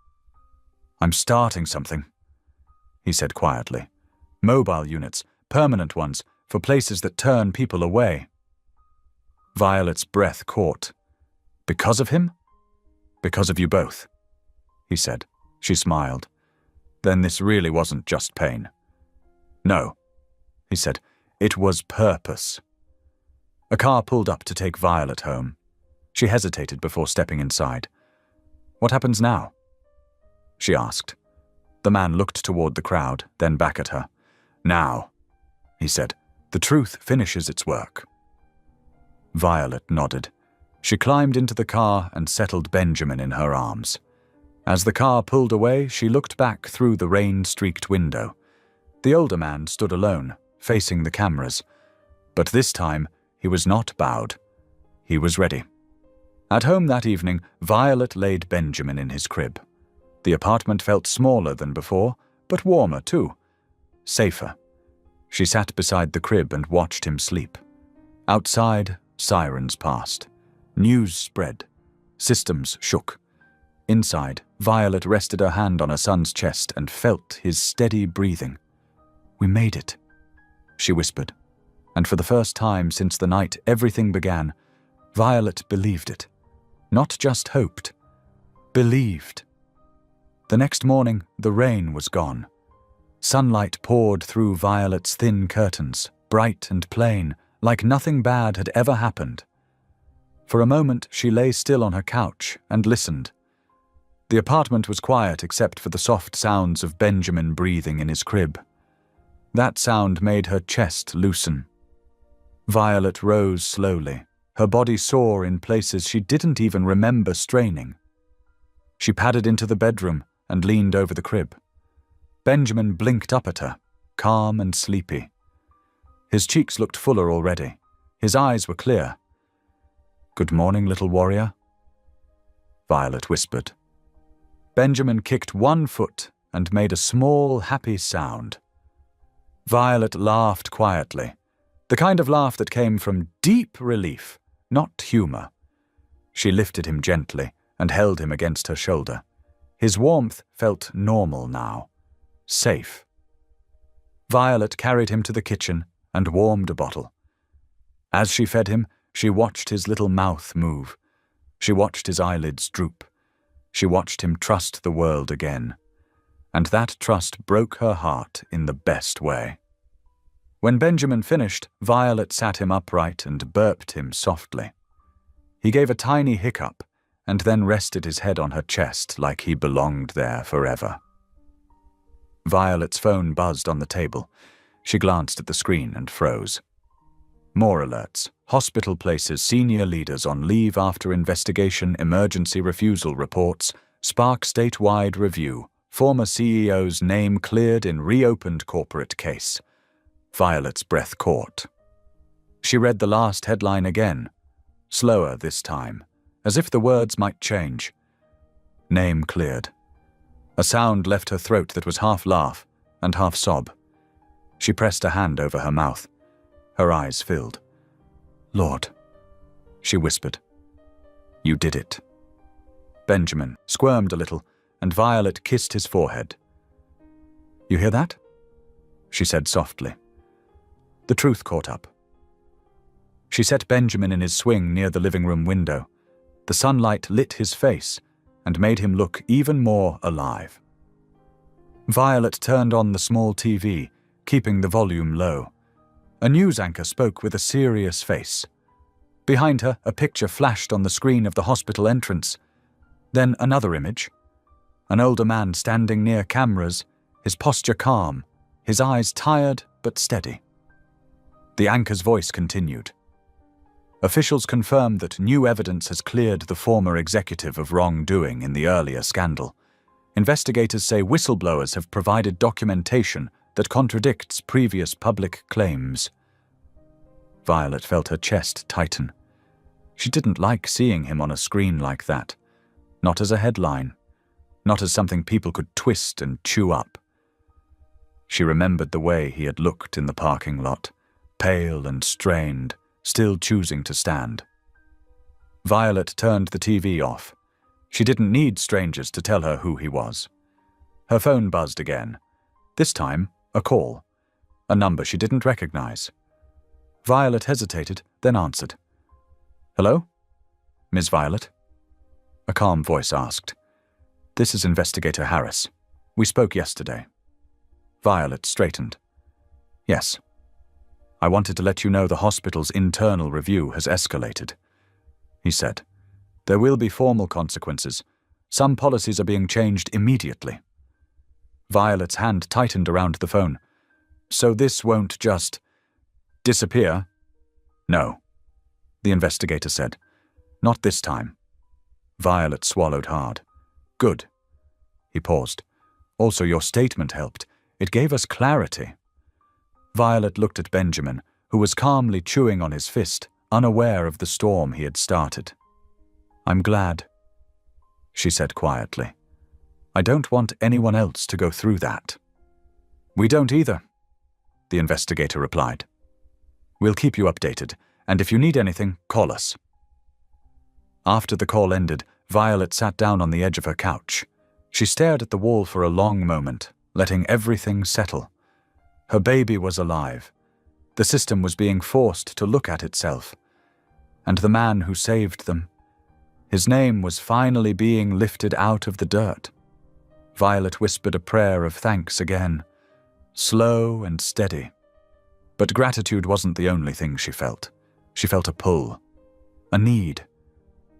"I'm starting something," he said quietly. "Mobile units, permanent ones, for places that turn people away." Violet's breath caught. "Because of him?" "Because of you both," he said. She smiled. "Then this really wasn't just pain." "No," he said. "It was purpose." A car pulled up to take Violet home. She hesitated before stepping inside. "What happens now?" she asked. The man looked toward the crowd, then back at her. "Now," he said, "the truth finishes its work." Violet nodded. She climbed into the car and settled Benjamin in her arms. As the car pulled away, she looked back through the rain-streaked window. The older man stood alone, facing the cameras. But this time, he was not bowed. He was ready. At home that evening, Violet laid Benjamin in his crib. The apartment felt smaller than before, but warmer too. Safer. She sat beside the crib and watched him sleep. Outside, sirens passed. News spread. Systems shook. Inside, Violet rested her hand on her son's chest and felt his steady breathing. "We made it," she whispered. And for the first time since the night everything began, Violet believed it. Not just hoped. Believed. The next morning, the rain was gone. Sunlight poured through Violet's thin curtains, bright and plain, like nothing bad had ever happened. For a moment, she lay still on her couch and listened. The apartment was quiet except for the soft sounds of Benjamin breathing in his crib. That sound made her chest loosen. Violet rose slowly, her body sore in places she didn't even remember straining. She padded into the bedroom and leaned over the crib. Benjamin blinked up at her, calm and sleepy. His cheeks looked fuller already. His eyes were clear. "Good morning, little warrior," Violet whispered. Benjamin kicked one foot and made a small, happy sound. Violet laughed quietly, the kind of laugh that came from deep relief, not humor. She lifted him gently and held him against her shoulder. His warmth felt normal now, safe. Violet carried him to the kitchen and warmed a bottle. As she fed him, she watched his little mouth move. She watched his eyelids droop. She watched him trust the world again. And that trust broke her heart in the best way. When Benjamin finished, Violet sat him upright and burped him softly. He gave a tiny hiccup and then rested his head on her chest like he belonged there forever. Violet's phone buzzed on the table. She glanced at the screen and froze. More alerts. Hospital places senior leaders on leave after investigation, emergency refusal reports, spark statewide review, former CEO's name cleared in reopened corporate case. Violet's breath caught. She read the last headline again, slower this time, as if the words might change. Name cleared. A sound left her throat that was half laugh and half sob. She pressed a hand over her mouth. Her eyes filled. "Lord," she whispered. "You did it." Benjamin squirmed a little, and Violet kissed his forehead. "You hear that?" she said softly. The truth caught up. She set Benjamin in his swing near the living room window. The sunlight lit his face and made him look even more alive. Violet turned on the small TV, keeping the volume low. A news anchor spoke with a serious face. Behind her, a picture flashed on the screen of the hospital entrance. Then another image. An older man standing near cameras, his posture calm, his eyes tired but steady. The anchor's voice continued. Officials confirmed that new evidence has cleared the former executive of wrongdoing in the earlier scandal. Investigators say whistleblowers have provided documentation that contradicts previous public claims. Violet felt her chest tighten. She didn't like seeing him on a screen like that. Not as a headline. Not as something people could twist and chew up. She remembered the way he had looked in the parking lot, pale and strained, still choosing to stand. Violet turned the TV off. She didn't need strangers to tell her who he was. Her phone buzzed again. This time, a call. A number she didn't recognize. Violet hesitated, then answered. "Hello? Ms. Violet?" A calm voice asked. "This is Investigator Harris. We spoke yesterday." Violet straightened. "Yes. I wanted to let you know the hospital's internal review has escalated," he said. "There will be formal consequences. Some policies are being changed immediately." Violet's hand tightened around the phone. "So this won't just disappear?" "No," the investigator said. "Not this time." Violet swallowed hard. "Good." He paused. "Also, your statement helped. It gave us clarity." Violet looked at Benjamin, who was calmly chewing on his fist, unaware of the storm he had started. I'm glad, she said quietly. I don't want anyone else to go through that. We don't either, the investigator replied. We'll keep you updated, and if you need anything, call us. After the call ended, Violet sat down on the edge of her couch. She stared at the wall for a long moment, letting everything settle. Her baby was alive. The system was being forced to look at itself. And the man who saved them, his name was finally being lifted out of the dirt. Violet whispered a prayer of thanks again, slow and steady. But gratitude wasn't the only thing she felt. She felt a pull, a need.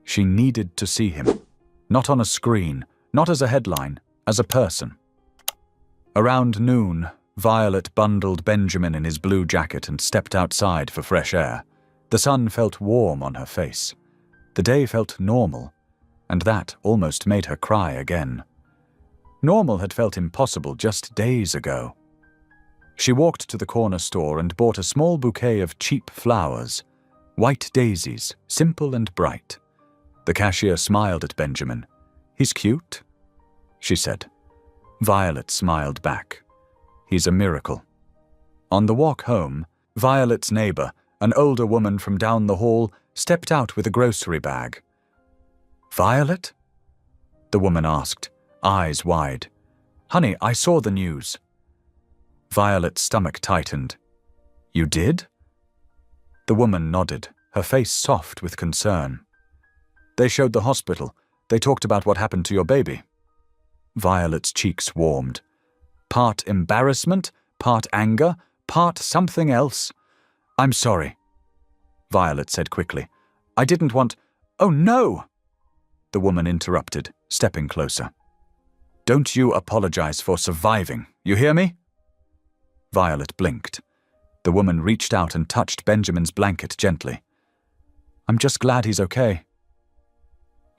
She needed to see him, not on a screen, not as a headline, as a person. Around noon, Violet bundled Benjamin in his blue jacket and stepped outside for fresh air. The sun felt warm on her face. The day felt normal, and that almost made her cry again. Normal had felt impossible just days ago. She walked to the corner store and bought a small bouquet of cheap flowers, white daisies, simple and bright. The cashier smiled at Benjamin. He's cute, she said. Violet smiled back. He's a miracle. On the walk home, Violet's neighbor, an older woman from down the hall, stepped out with a grocery bag. Violet? The woman asked, eyes wide. Honey, I saw the news. Violet's stomach tightened. You did? The woman nodded, her face soft with concern. They showed the hospital. They talked about what happened to your baby. Violet's cheeks warmed. Part embarrassment, part anger, part something else. I'm sorry, Violet said quickly. I didn't want— Oh, no! The woman interrupted, stepping closer. Don't you apologize for surviving, you hear me? Violet blinked. The woman reached out and touched Benjamin's blanket gently. I'm just glad he's okay.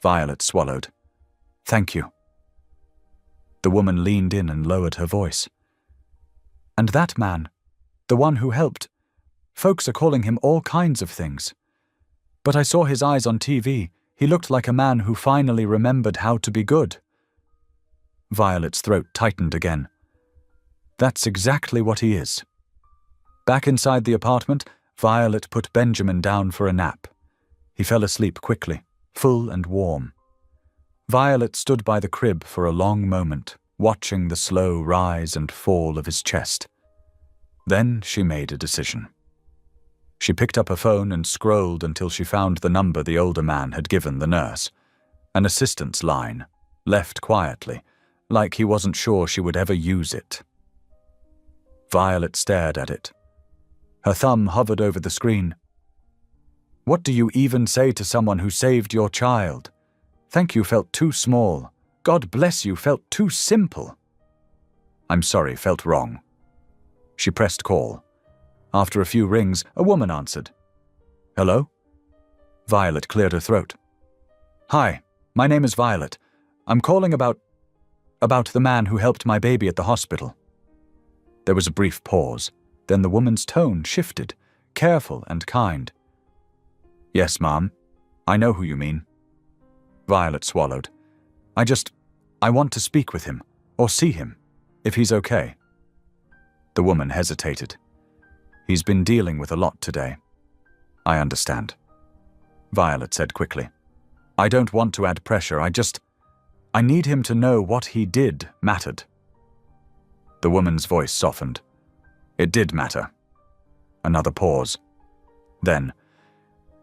Violet swallowed. Thank you. The woman leaned in and lowered her voice. And that man, the one who helped, folks are calling him all kinds of things. But I saw his eyes on TV. He looked like a man who finally remembered how to be good. Violet's throat tightened again. That's exactly what he is. Back inside the apartment, Violet put Benjamin down for a nap. He fell asleep quickly, full and warm. Violet stood by the crib for a long moment, watching the slow rise and fall of his chest. Then she made a decision. She picked up her phone and scrolled until she found the number the older man had given the nurse. An assistant's line, left quietly, like he wasn't sure she would ever use it. Violet stared at it. Her thumb hovered over the screen. What do you even say to someone who saved your child? Thank you felt too small. God bless you felt too simple. I'm sorry felt wrong. She pressed call. After a few rings, a woman answered. Hello? Violet cleared her throat. Hi, my name is Violet. I'm calling about the man who helped my baby at the hospital. There was a brief pause. Then the woman's tone shifted, careful and kind. Yes, Mom. I know who you mean. Violet swallowed. I want to speak with him, or see him, if he's okay. The woman hesitated. He's been dealing with a lot today. I understand. Violet said quickly. I don't want to add pressure, I need him to know what he did mattered. The woman's voice softened. It did matter. Another pause. Then,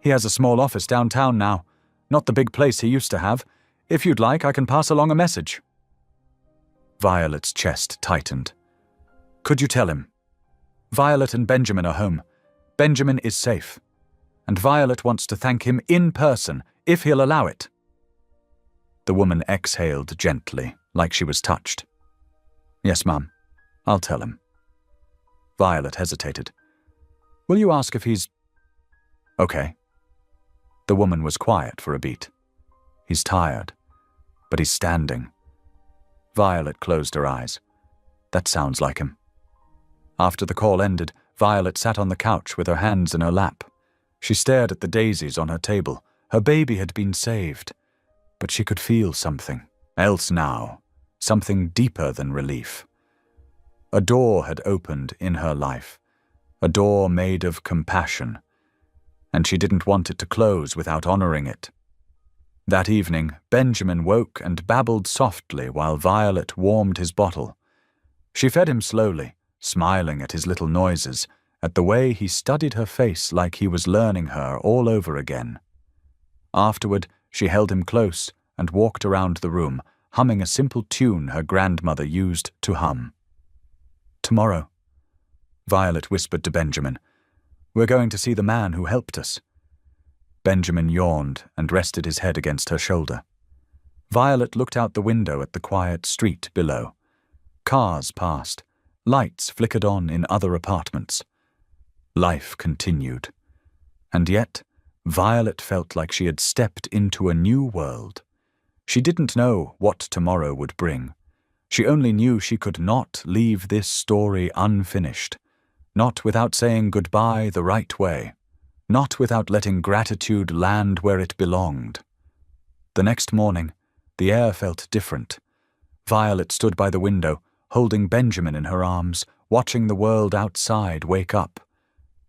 he has a small office downtown now, not the big place he used to have. If you'd like, I can pass along a message. Violet's chest tightened. Could you tell him? Violet and Benjamin are home. Benjamin is safe. And Violet wants to thank him in person, if he'll allow it. The woman exhaled gently, like she was touched. Yes, Mum. I'll tell him. Violet hesitated. Will you ask if he's— Okay. The woman was quiet for a beat. He's tired, but he's standing. Violet closed her eyes. That sounds like him. After the call ended, Violet sat on the couch with her hands in her lap. She stared at the daisies on her table, Her baby had been saved, but she could feel something else now, something deeper than relief. A door had opened in her life, a door made of compassion, and she didn't want it to close without honoring it. That evening, Benjamin woke and babbled softly while Violet warmed his bottle. She fed him slowly, smiling at his little noises, at the way he studied her face like he was learning her all over again. Afterward, she held him close and walked around the room, humming a simple tune her grandmother used to hum. "Tomorrow," Violet whispered to Benjamin, "we're going to see the man who helped us." Benjamin yawned and rested his head against her shoulder. Violet looked out the window at the quiet street below. Cars passed. Lights flickered on in other apartments. Life continued. And yet, Violet felt like she had stepped into a new world. She didn't know what tomorrow would bring. She only knew she could not leave this story unfinished, not without saying goodbye the right way, not without letting gratitude land where it belonged. The next morning, the air felt different. Violet stood by the window, holding Benjamin in her arms, watching the world outside wake up.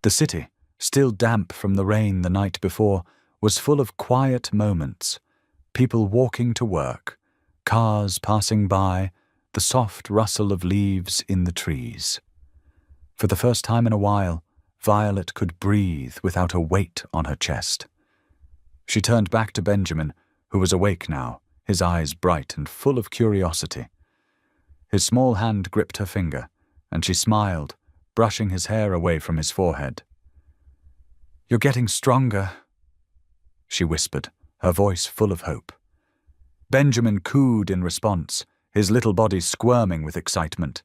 The city, still damp from the rain the night before, was full of quiet moments. People walking to work, cars passing by, the soft rustle of leaves in the trees. For the first time in a while, Violet could breathe without a weight on her chest. She turned back to Benjamin, who was awake now, his eyes bright and full of curiosity. His small hand gripped her finger, and she smiled, brushing his hair away from his forehead. "You're getting stronger," she whispered, her voice full of hope. Benjamin cooed in response, his little body squirming with excitement.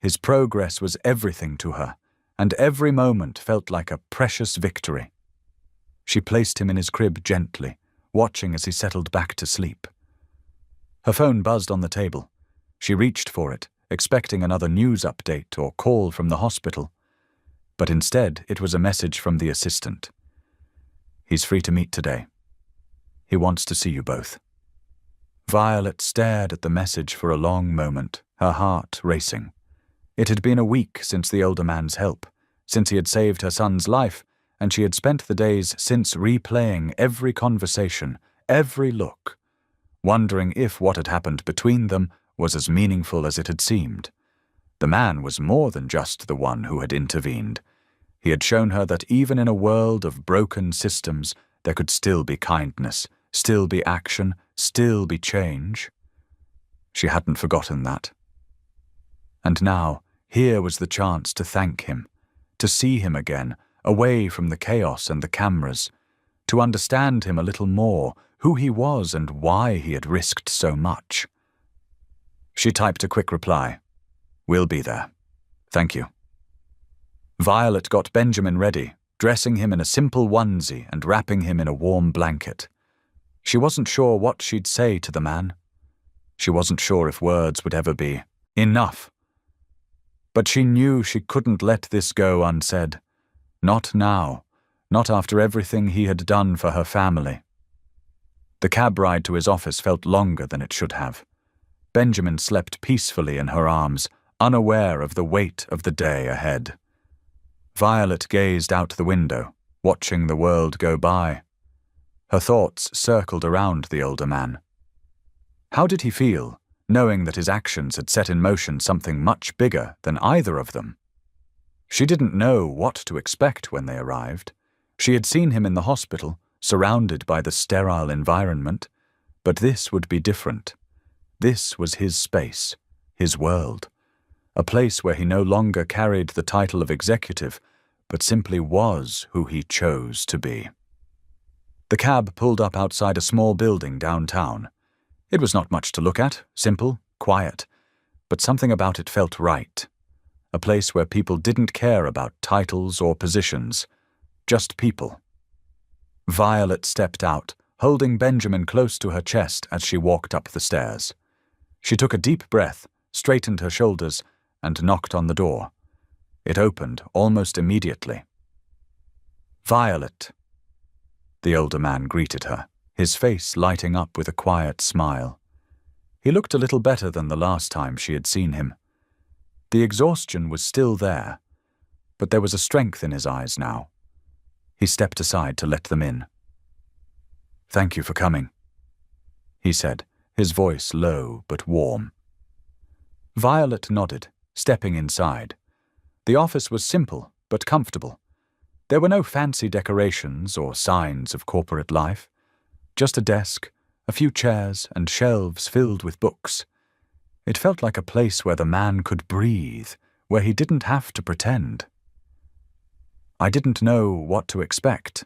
His progress was everything to her, and every moment felt like a precious victory. She placed him in his crib gently, watching as he settled back to sleep. Her phone buzzed on the table. She reached for it, expecting another news update or call from the hospital. But instead, it was a message from the assistant. "He's free to meet today. He wants to see you both." Violet stared at the message for a long moment, her heart racing. It had been a week since the older man's help, since he had saved her son's life, and she had spent the days since replaying every conversation, every look, wondering if what had happened between them was as meaningful as it had seemed. The man was more than just the one who had intervened. He had shown her that even in a world of broken systems, there could still be kindness, still be action, still be change. She hadn't forgotten that. And now, here was the chance to thank him, to see him again, away from the chaos and the cameras, to understand him a little more, who he was and why he had risked so much. She typed a quick reply. "We'll be there. Thank you." Violet got Benjamin ready, dressing him in a simple onesie and wrapping him in a warm blanket. She wasn't sure what she'd say to the man. She wasn't sure if words would ever be enough. But she knew she couldn't let this go unsaid. Not now, not after everything he had done for her family. The cab ride to his office felt longer than it should have. Benjamin slept peacefully in her arms, unaware of the weight of the day ahead. Violet gazed out the window, watching the world go by. Her thoughts circled around the older man. How did he feel, knowing that his actions had set in motion something much bigger than either of them? She didn't know what to expect when they arrived. She had seen him in the hospital, surrounded by the sterile environment, but this would be different. This was his space, his world, a place where he no longer carried the title of executive, but simply was who he chose to be. The cab pulled up outside a small building downtown. It was not much to look at, simple, quiet, but something about it felt right. A place where people didn't care about titles or positions, just people. Violet stepped out, holding Benjamin close to her chest as she walked up the stairs. She took a deep breath, straightened her shoulders, and knocked on the door. It opened almost immediately. "Violet." The older man greeted her, his face lighting up with a quiet smile. He looked a little better than the last time she had seen him. The exhaustion was still there, but there was a strength in his eyes now. He stepped aside to let them in. "Thank you for coming," he said, his voice low but warm. Violet nodded, stepping inside. The office was simple but comfortable. There were no fancy decorations or signs of corporate life. Just a desk, a few chairs, and shelves filled with books. It felt like a place where the man could breathe, where he didn't have to pretend. "I didn't know what to expect,"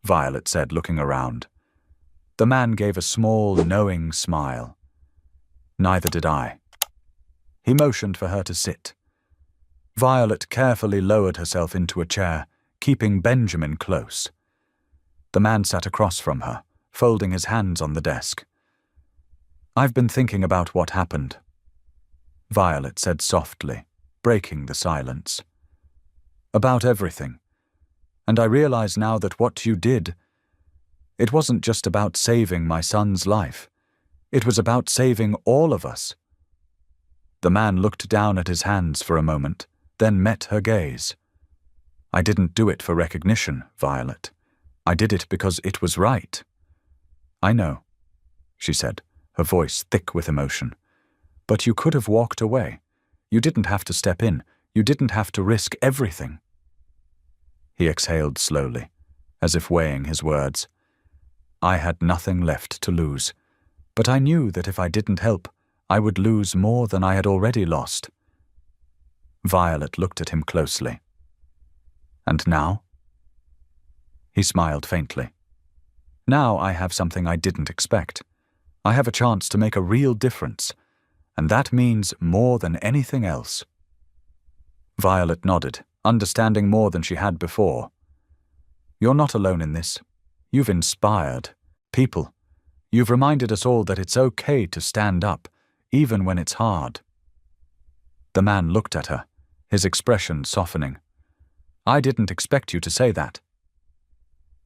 Violet said, looking around. The man gave a small, knowing smile. "Neither did I." He motioned for her to sit. Violet carefully lowered herself into a chair, keeping Benjamin close. The man sat across from her, folding his hands on the desk. "I've been thinking about what happened," Violet said softly, breaking the silence. "About everything. And I realize now that what you did, it wasn't just about saving my son's life. It was about saving all of us." The man looked down at his hands for a moment, then met her gaze. "I didn't do it for recognition, Violet. I did it because it was right." "I know," she said, her voice thick with emotion. "But you could have walked away. You didn't have to step in. You didn't have to risk everything." He exhaled slowly, as if weighing his words. "I had nothing left to lose, but I knew that if I didn't help, I would lose more than I had already lost." Violet looked at him closely. "And now?" He smiled faintly. "Now I have something I didn't expect. I have a chance to make a real difference, and that means more than anything else." Violet nodded, understanding more than she had before. "You're not alone in this. You've inspired people. You've reminded us all that it's okay to stand up, even when it's hard." The man looked at her, his expression softening. "I didn't expect you to say that."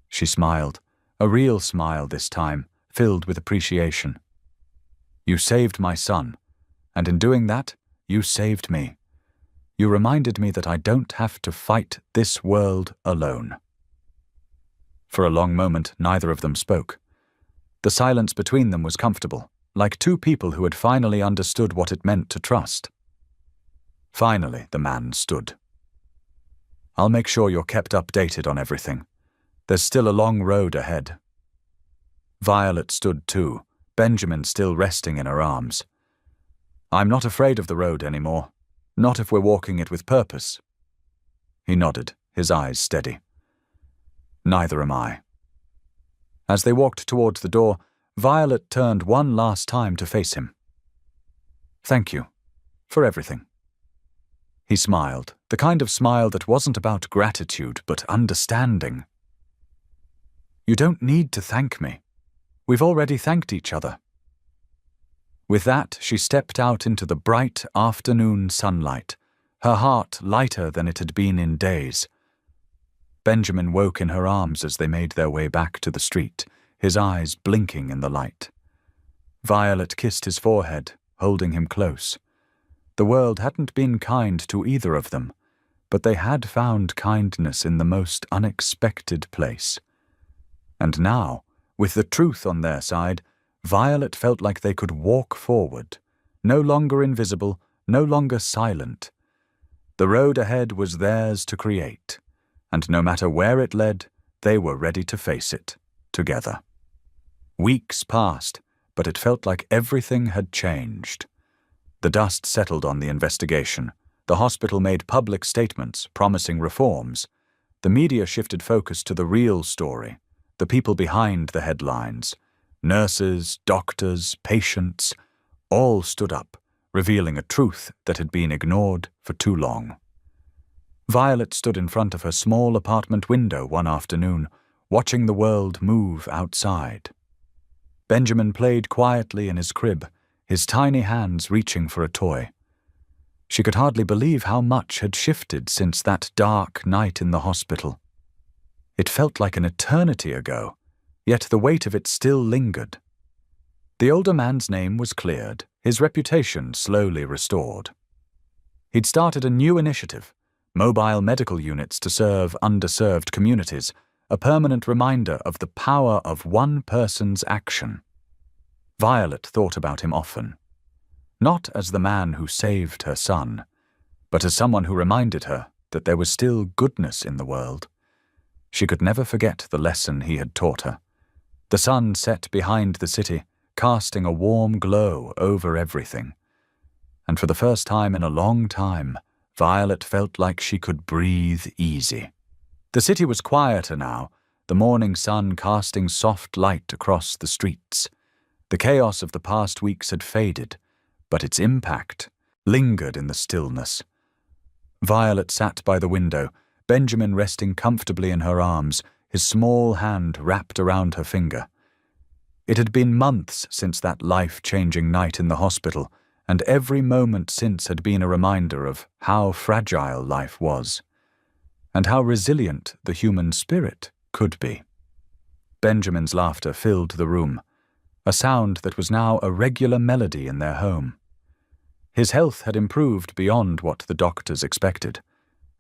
She smiled, a real smile this time, filled with appreciation. "You saved my son, and in doing that, you saved me. You reminded me that I don't have to fight this world alone." For a long moment, neither of them spoke. The silence between them was comfortable, like two people who had finally understood what it meant to trust. Finally, the man stood. "I'll make sure you're kept updated on everything. There's still a long road ahead." Violet stood too, Benjamin still resting in her arms. "I'm not afraid of the road anymore, not if we're walking it with purpose." He nodded, his eyes steady. "Neither am I." As they walked towards the door, Violet turned one last time to face him. "Thank you for everything." He smiled, the kind of smile that wasn't about gratitude but understanding. "You don't need to thank me. We've already thanked each other." With that, she stepped out into the bright afternoon sunlight, her heart lighter than it had been in days. Benjamin woke in her arms as they made their way back to the street, his eyes blinking in the light. Violet kissed his forehead, holding him close. The world hadn't been kind to either of them, but they had found kindness in the most unexpected place. And now, with the truth on their side, Violet felt like they could walk forward, no longer invisible, no longer silent. The road ahead was theirs to create, and no matter where it led, they were ready to face it, together. Weeks passed, but it felt like everything had changed. The dust settled on the investigation. The hospital made public statements promising reforms. The media shifted focus to the real story, the people behind the headlines. Nurses, doctors, patients, all stood up, revealing a truth that had been ignored for too long. Violet stood in front of her small apartment window one afternoon, watching the world move outside. Benjamin played quietly in his crib, his tiny hands reaching for a toy. She could hardly believe how much had shifted since that dark night in the hospital. It felt like an eternity ago, yet the weight of it still lingered. The older man's name was cleared, his reputation slowly restored. He'd started a new initiative, mobile medical units to serve underserved communities, a permanent reminder of the power of one person's action. Violet thought about him often, not as the man who saved her son, but as someone who reminded her that there was still goodness in the world. She could never forget the lesson he had taught her. The sun set behind the city, casting a warm glow over everything. And for the first time in a long time, Violet felt like she could breathe easy. The city was quieter now, the morning sun casting soft light across the streets. The chaos of the past weeks had faded, but its impact lingered in the stillness. Violet sat by the window, Benjamin resting comfortably in her arms, his small hand wrapped around her finger. It had been months since that life-changing night in the hospital, and every moment since had been a reminder of how fragile life was, and how resilient the human spirit could be. Benjamin's laughter filled the room, a sound that was now a regular melody in their home. His health had improved beyond what the doctors expected,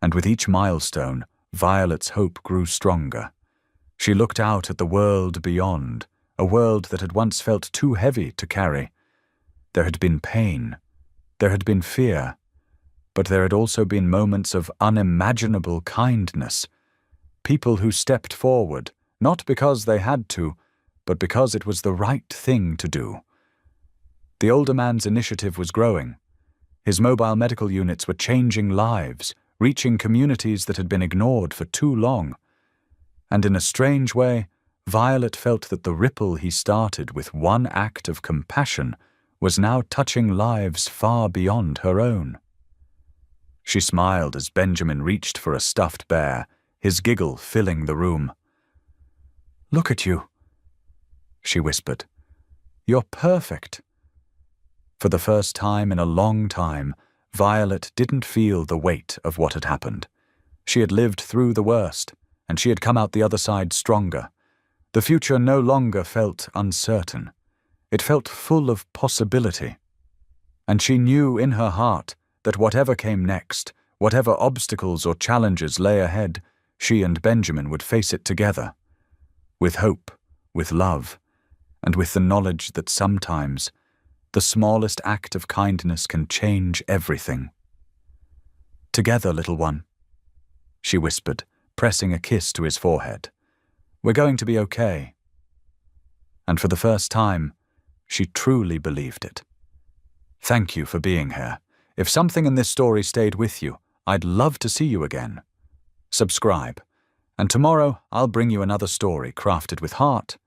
and with each milestone, Violet's hope grew stronger. She looked out at the world beyond, a world that had once felt too heavy to carry. There had been pain, there had been fear, but there had also been moments of unimaginable kindness. People who stepped forward, not because they had to, but because it was the right thing to do. The older man's initiative was growing. His mobile medical units were changing lives, reaching communities that had been ignored for too long. And in a strange way, Violet felt that the ripple he started with one act of compassion was now touching lives far beyond her own. She smiled as Benjamin reached for a stuffed bear, his giggle filling the room. "Look at you," she whispered. "You're perfect." For the first time in a long time, Violet didn't feel the weight of what had happened. She had lived through the worst, and she had come out the other side stronger. The future no longer felt uncertain. It felt full of possibility. And she knew in her heart that whatever came next, whatever obstacles or challenges lay ahead, she and Benjamin would face it together. With hope, with love, and with the knowledge that sometimes the smallest act of kindness can change everything. "Together, little one," she whispered, pressing a kiss to his forehead. "We're going to be okay." And for the first time, she truly believed it. Thank you for being here. If something in this story stayed with you, I'd love to see you again. Subscribe, and tomorrow I'll bring you another story crafted with heart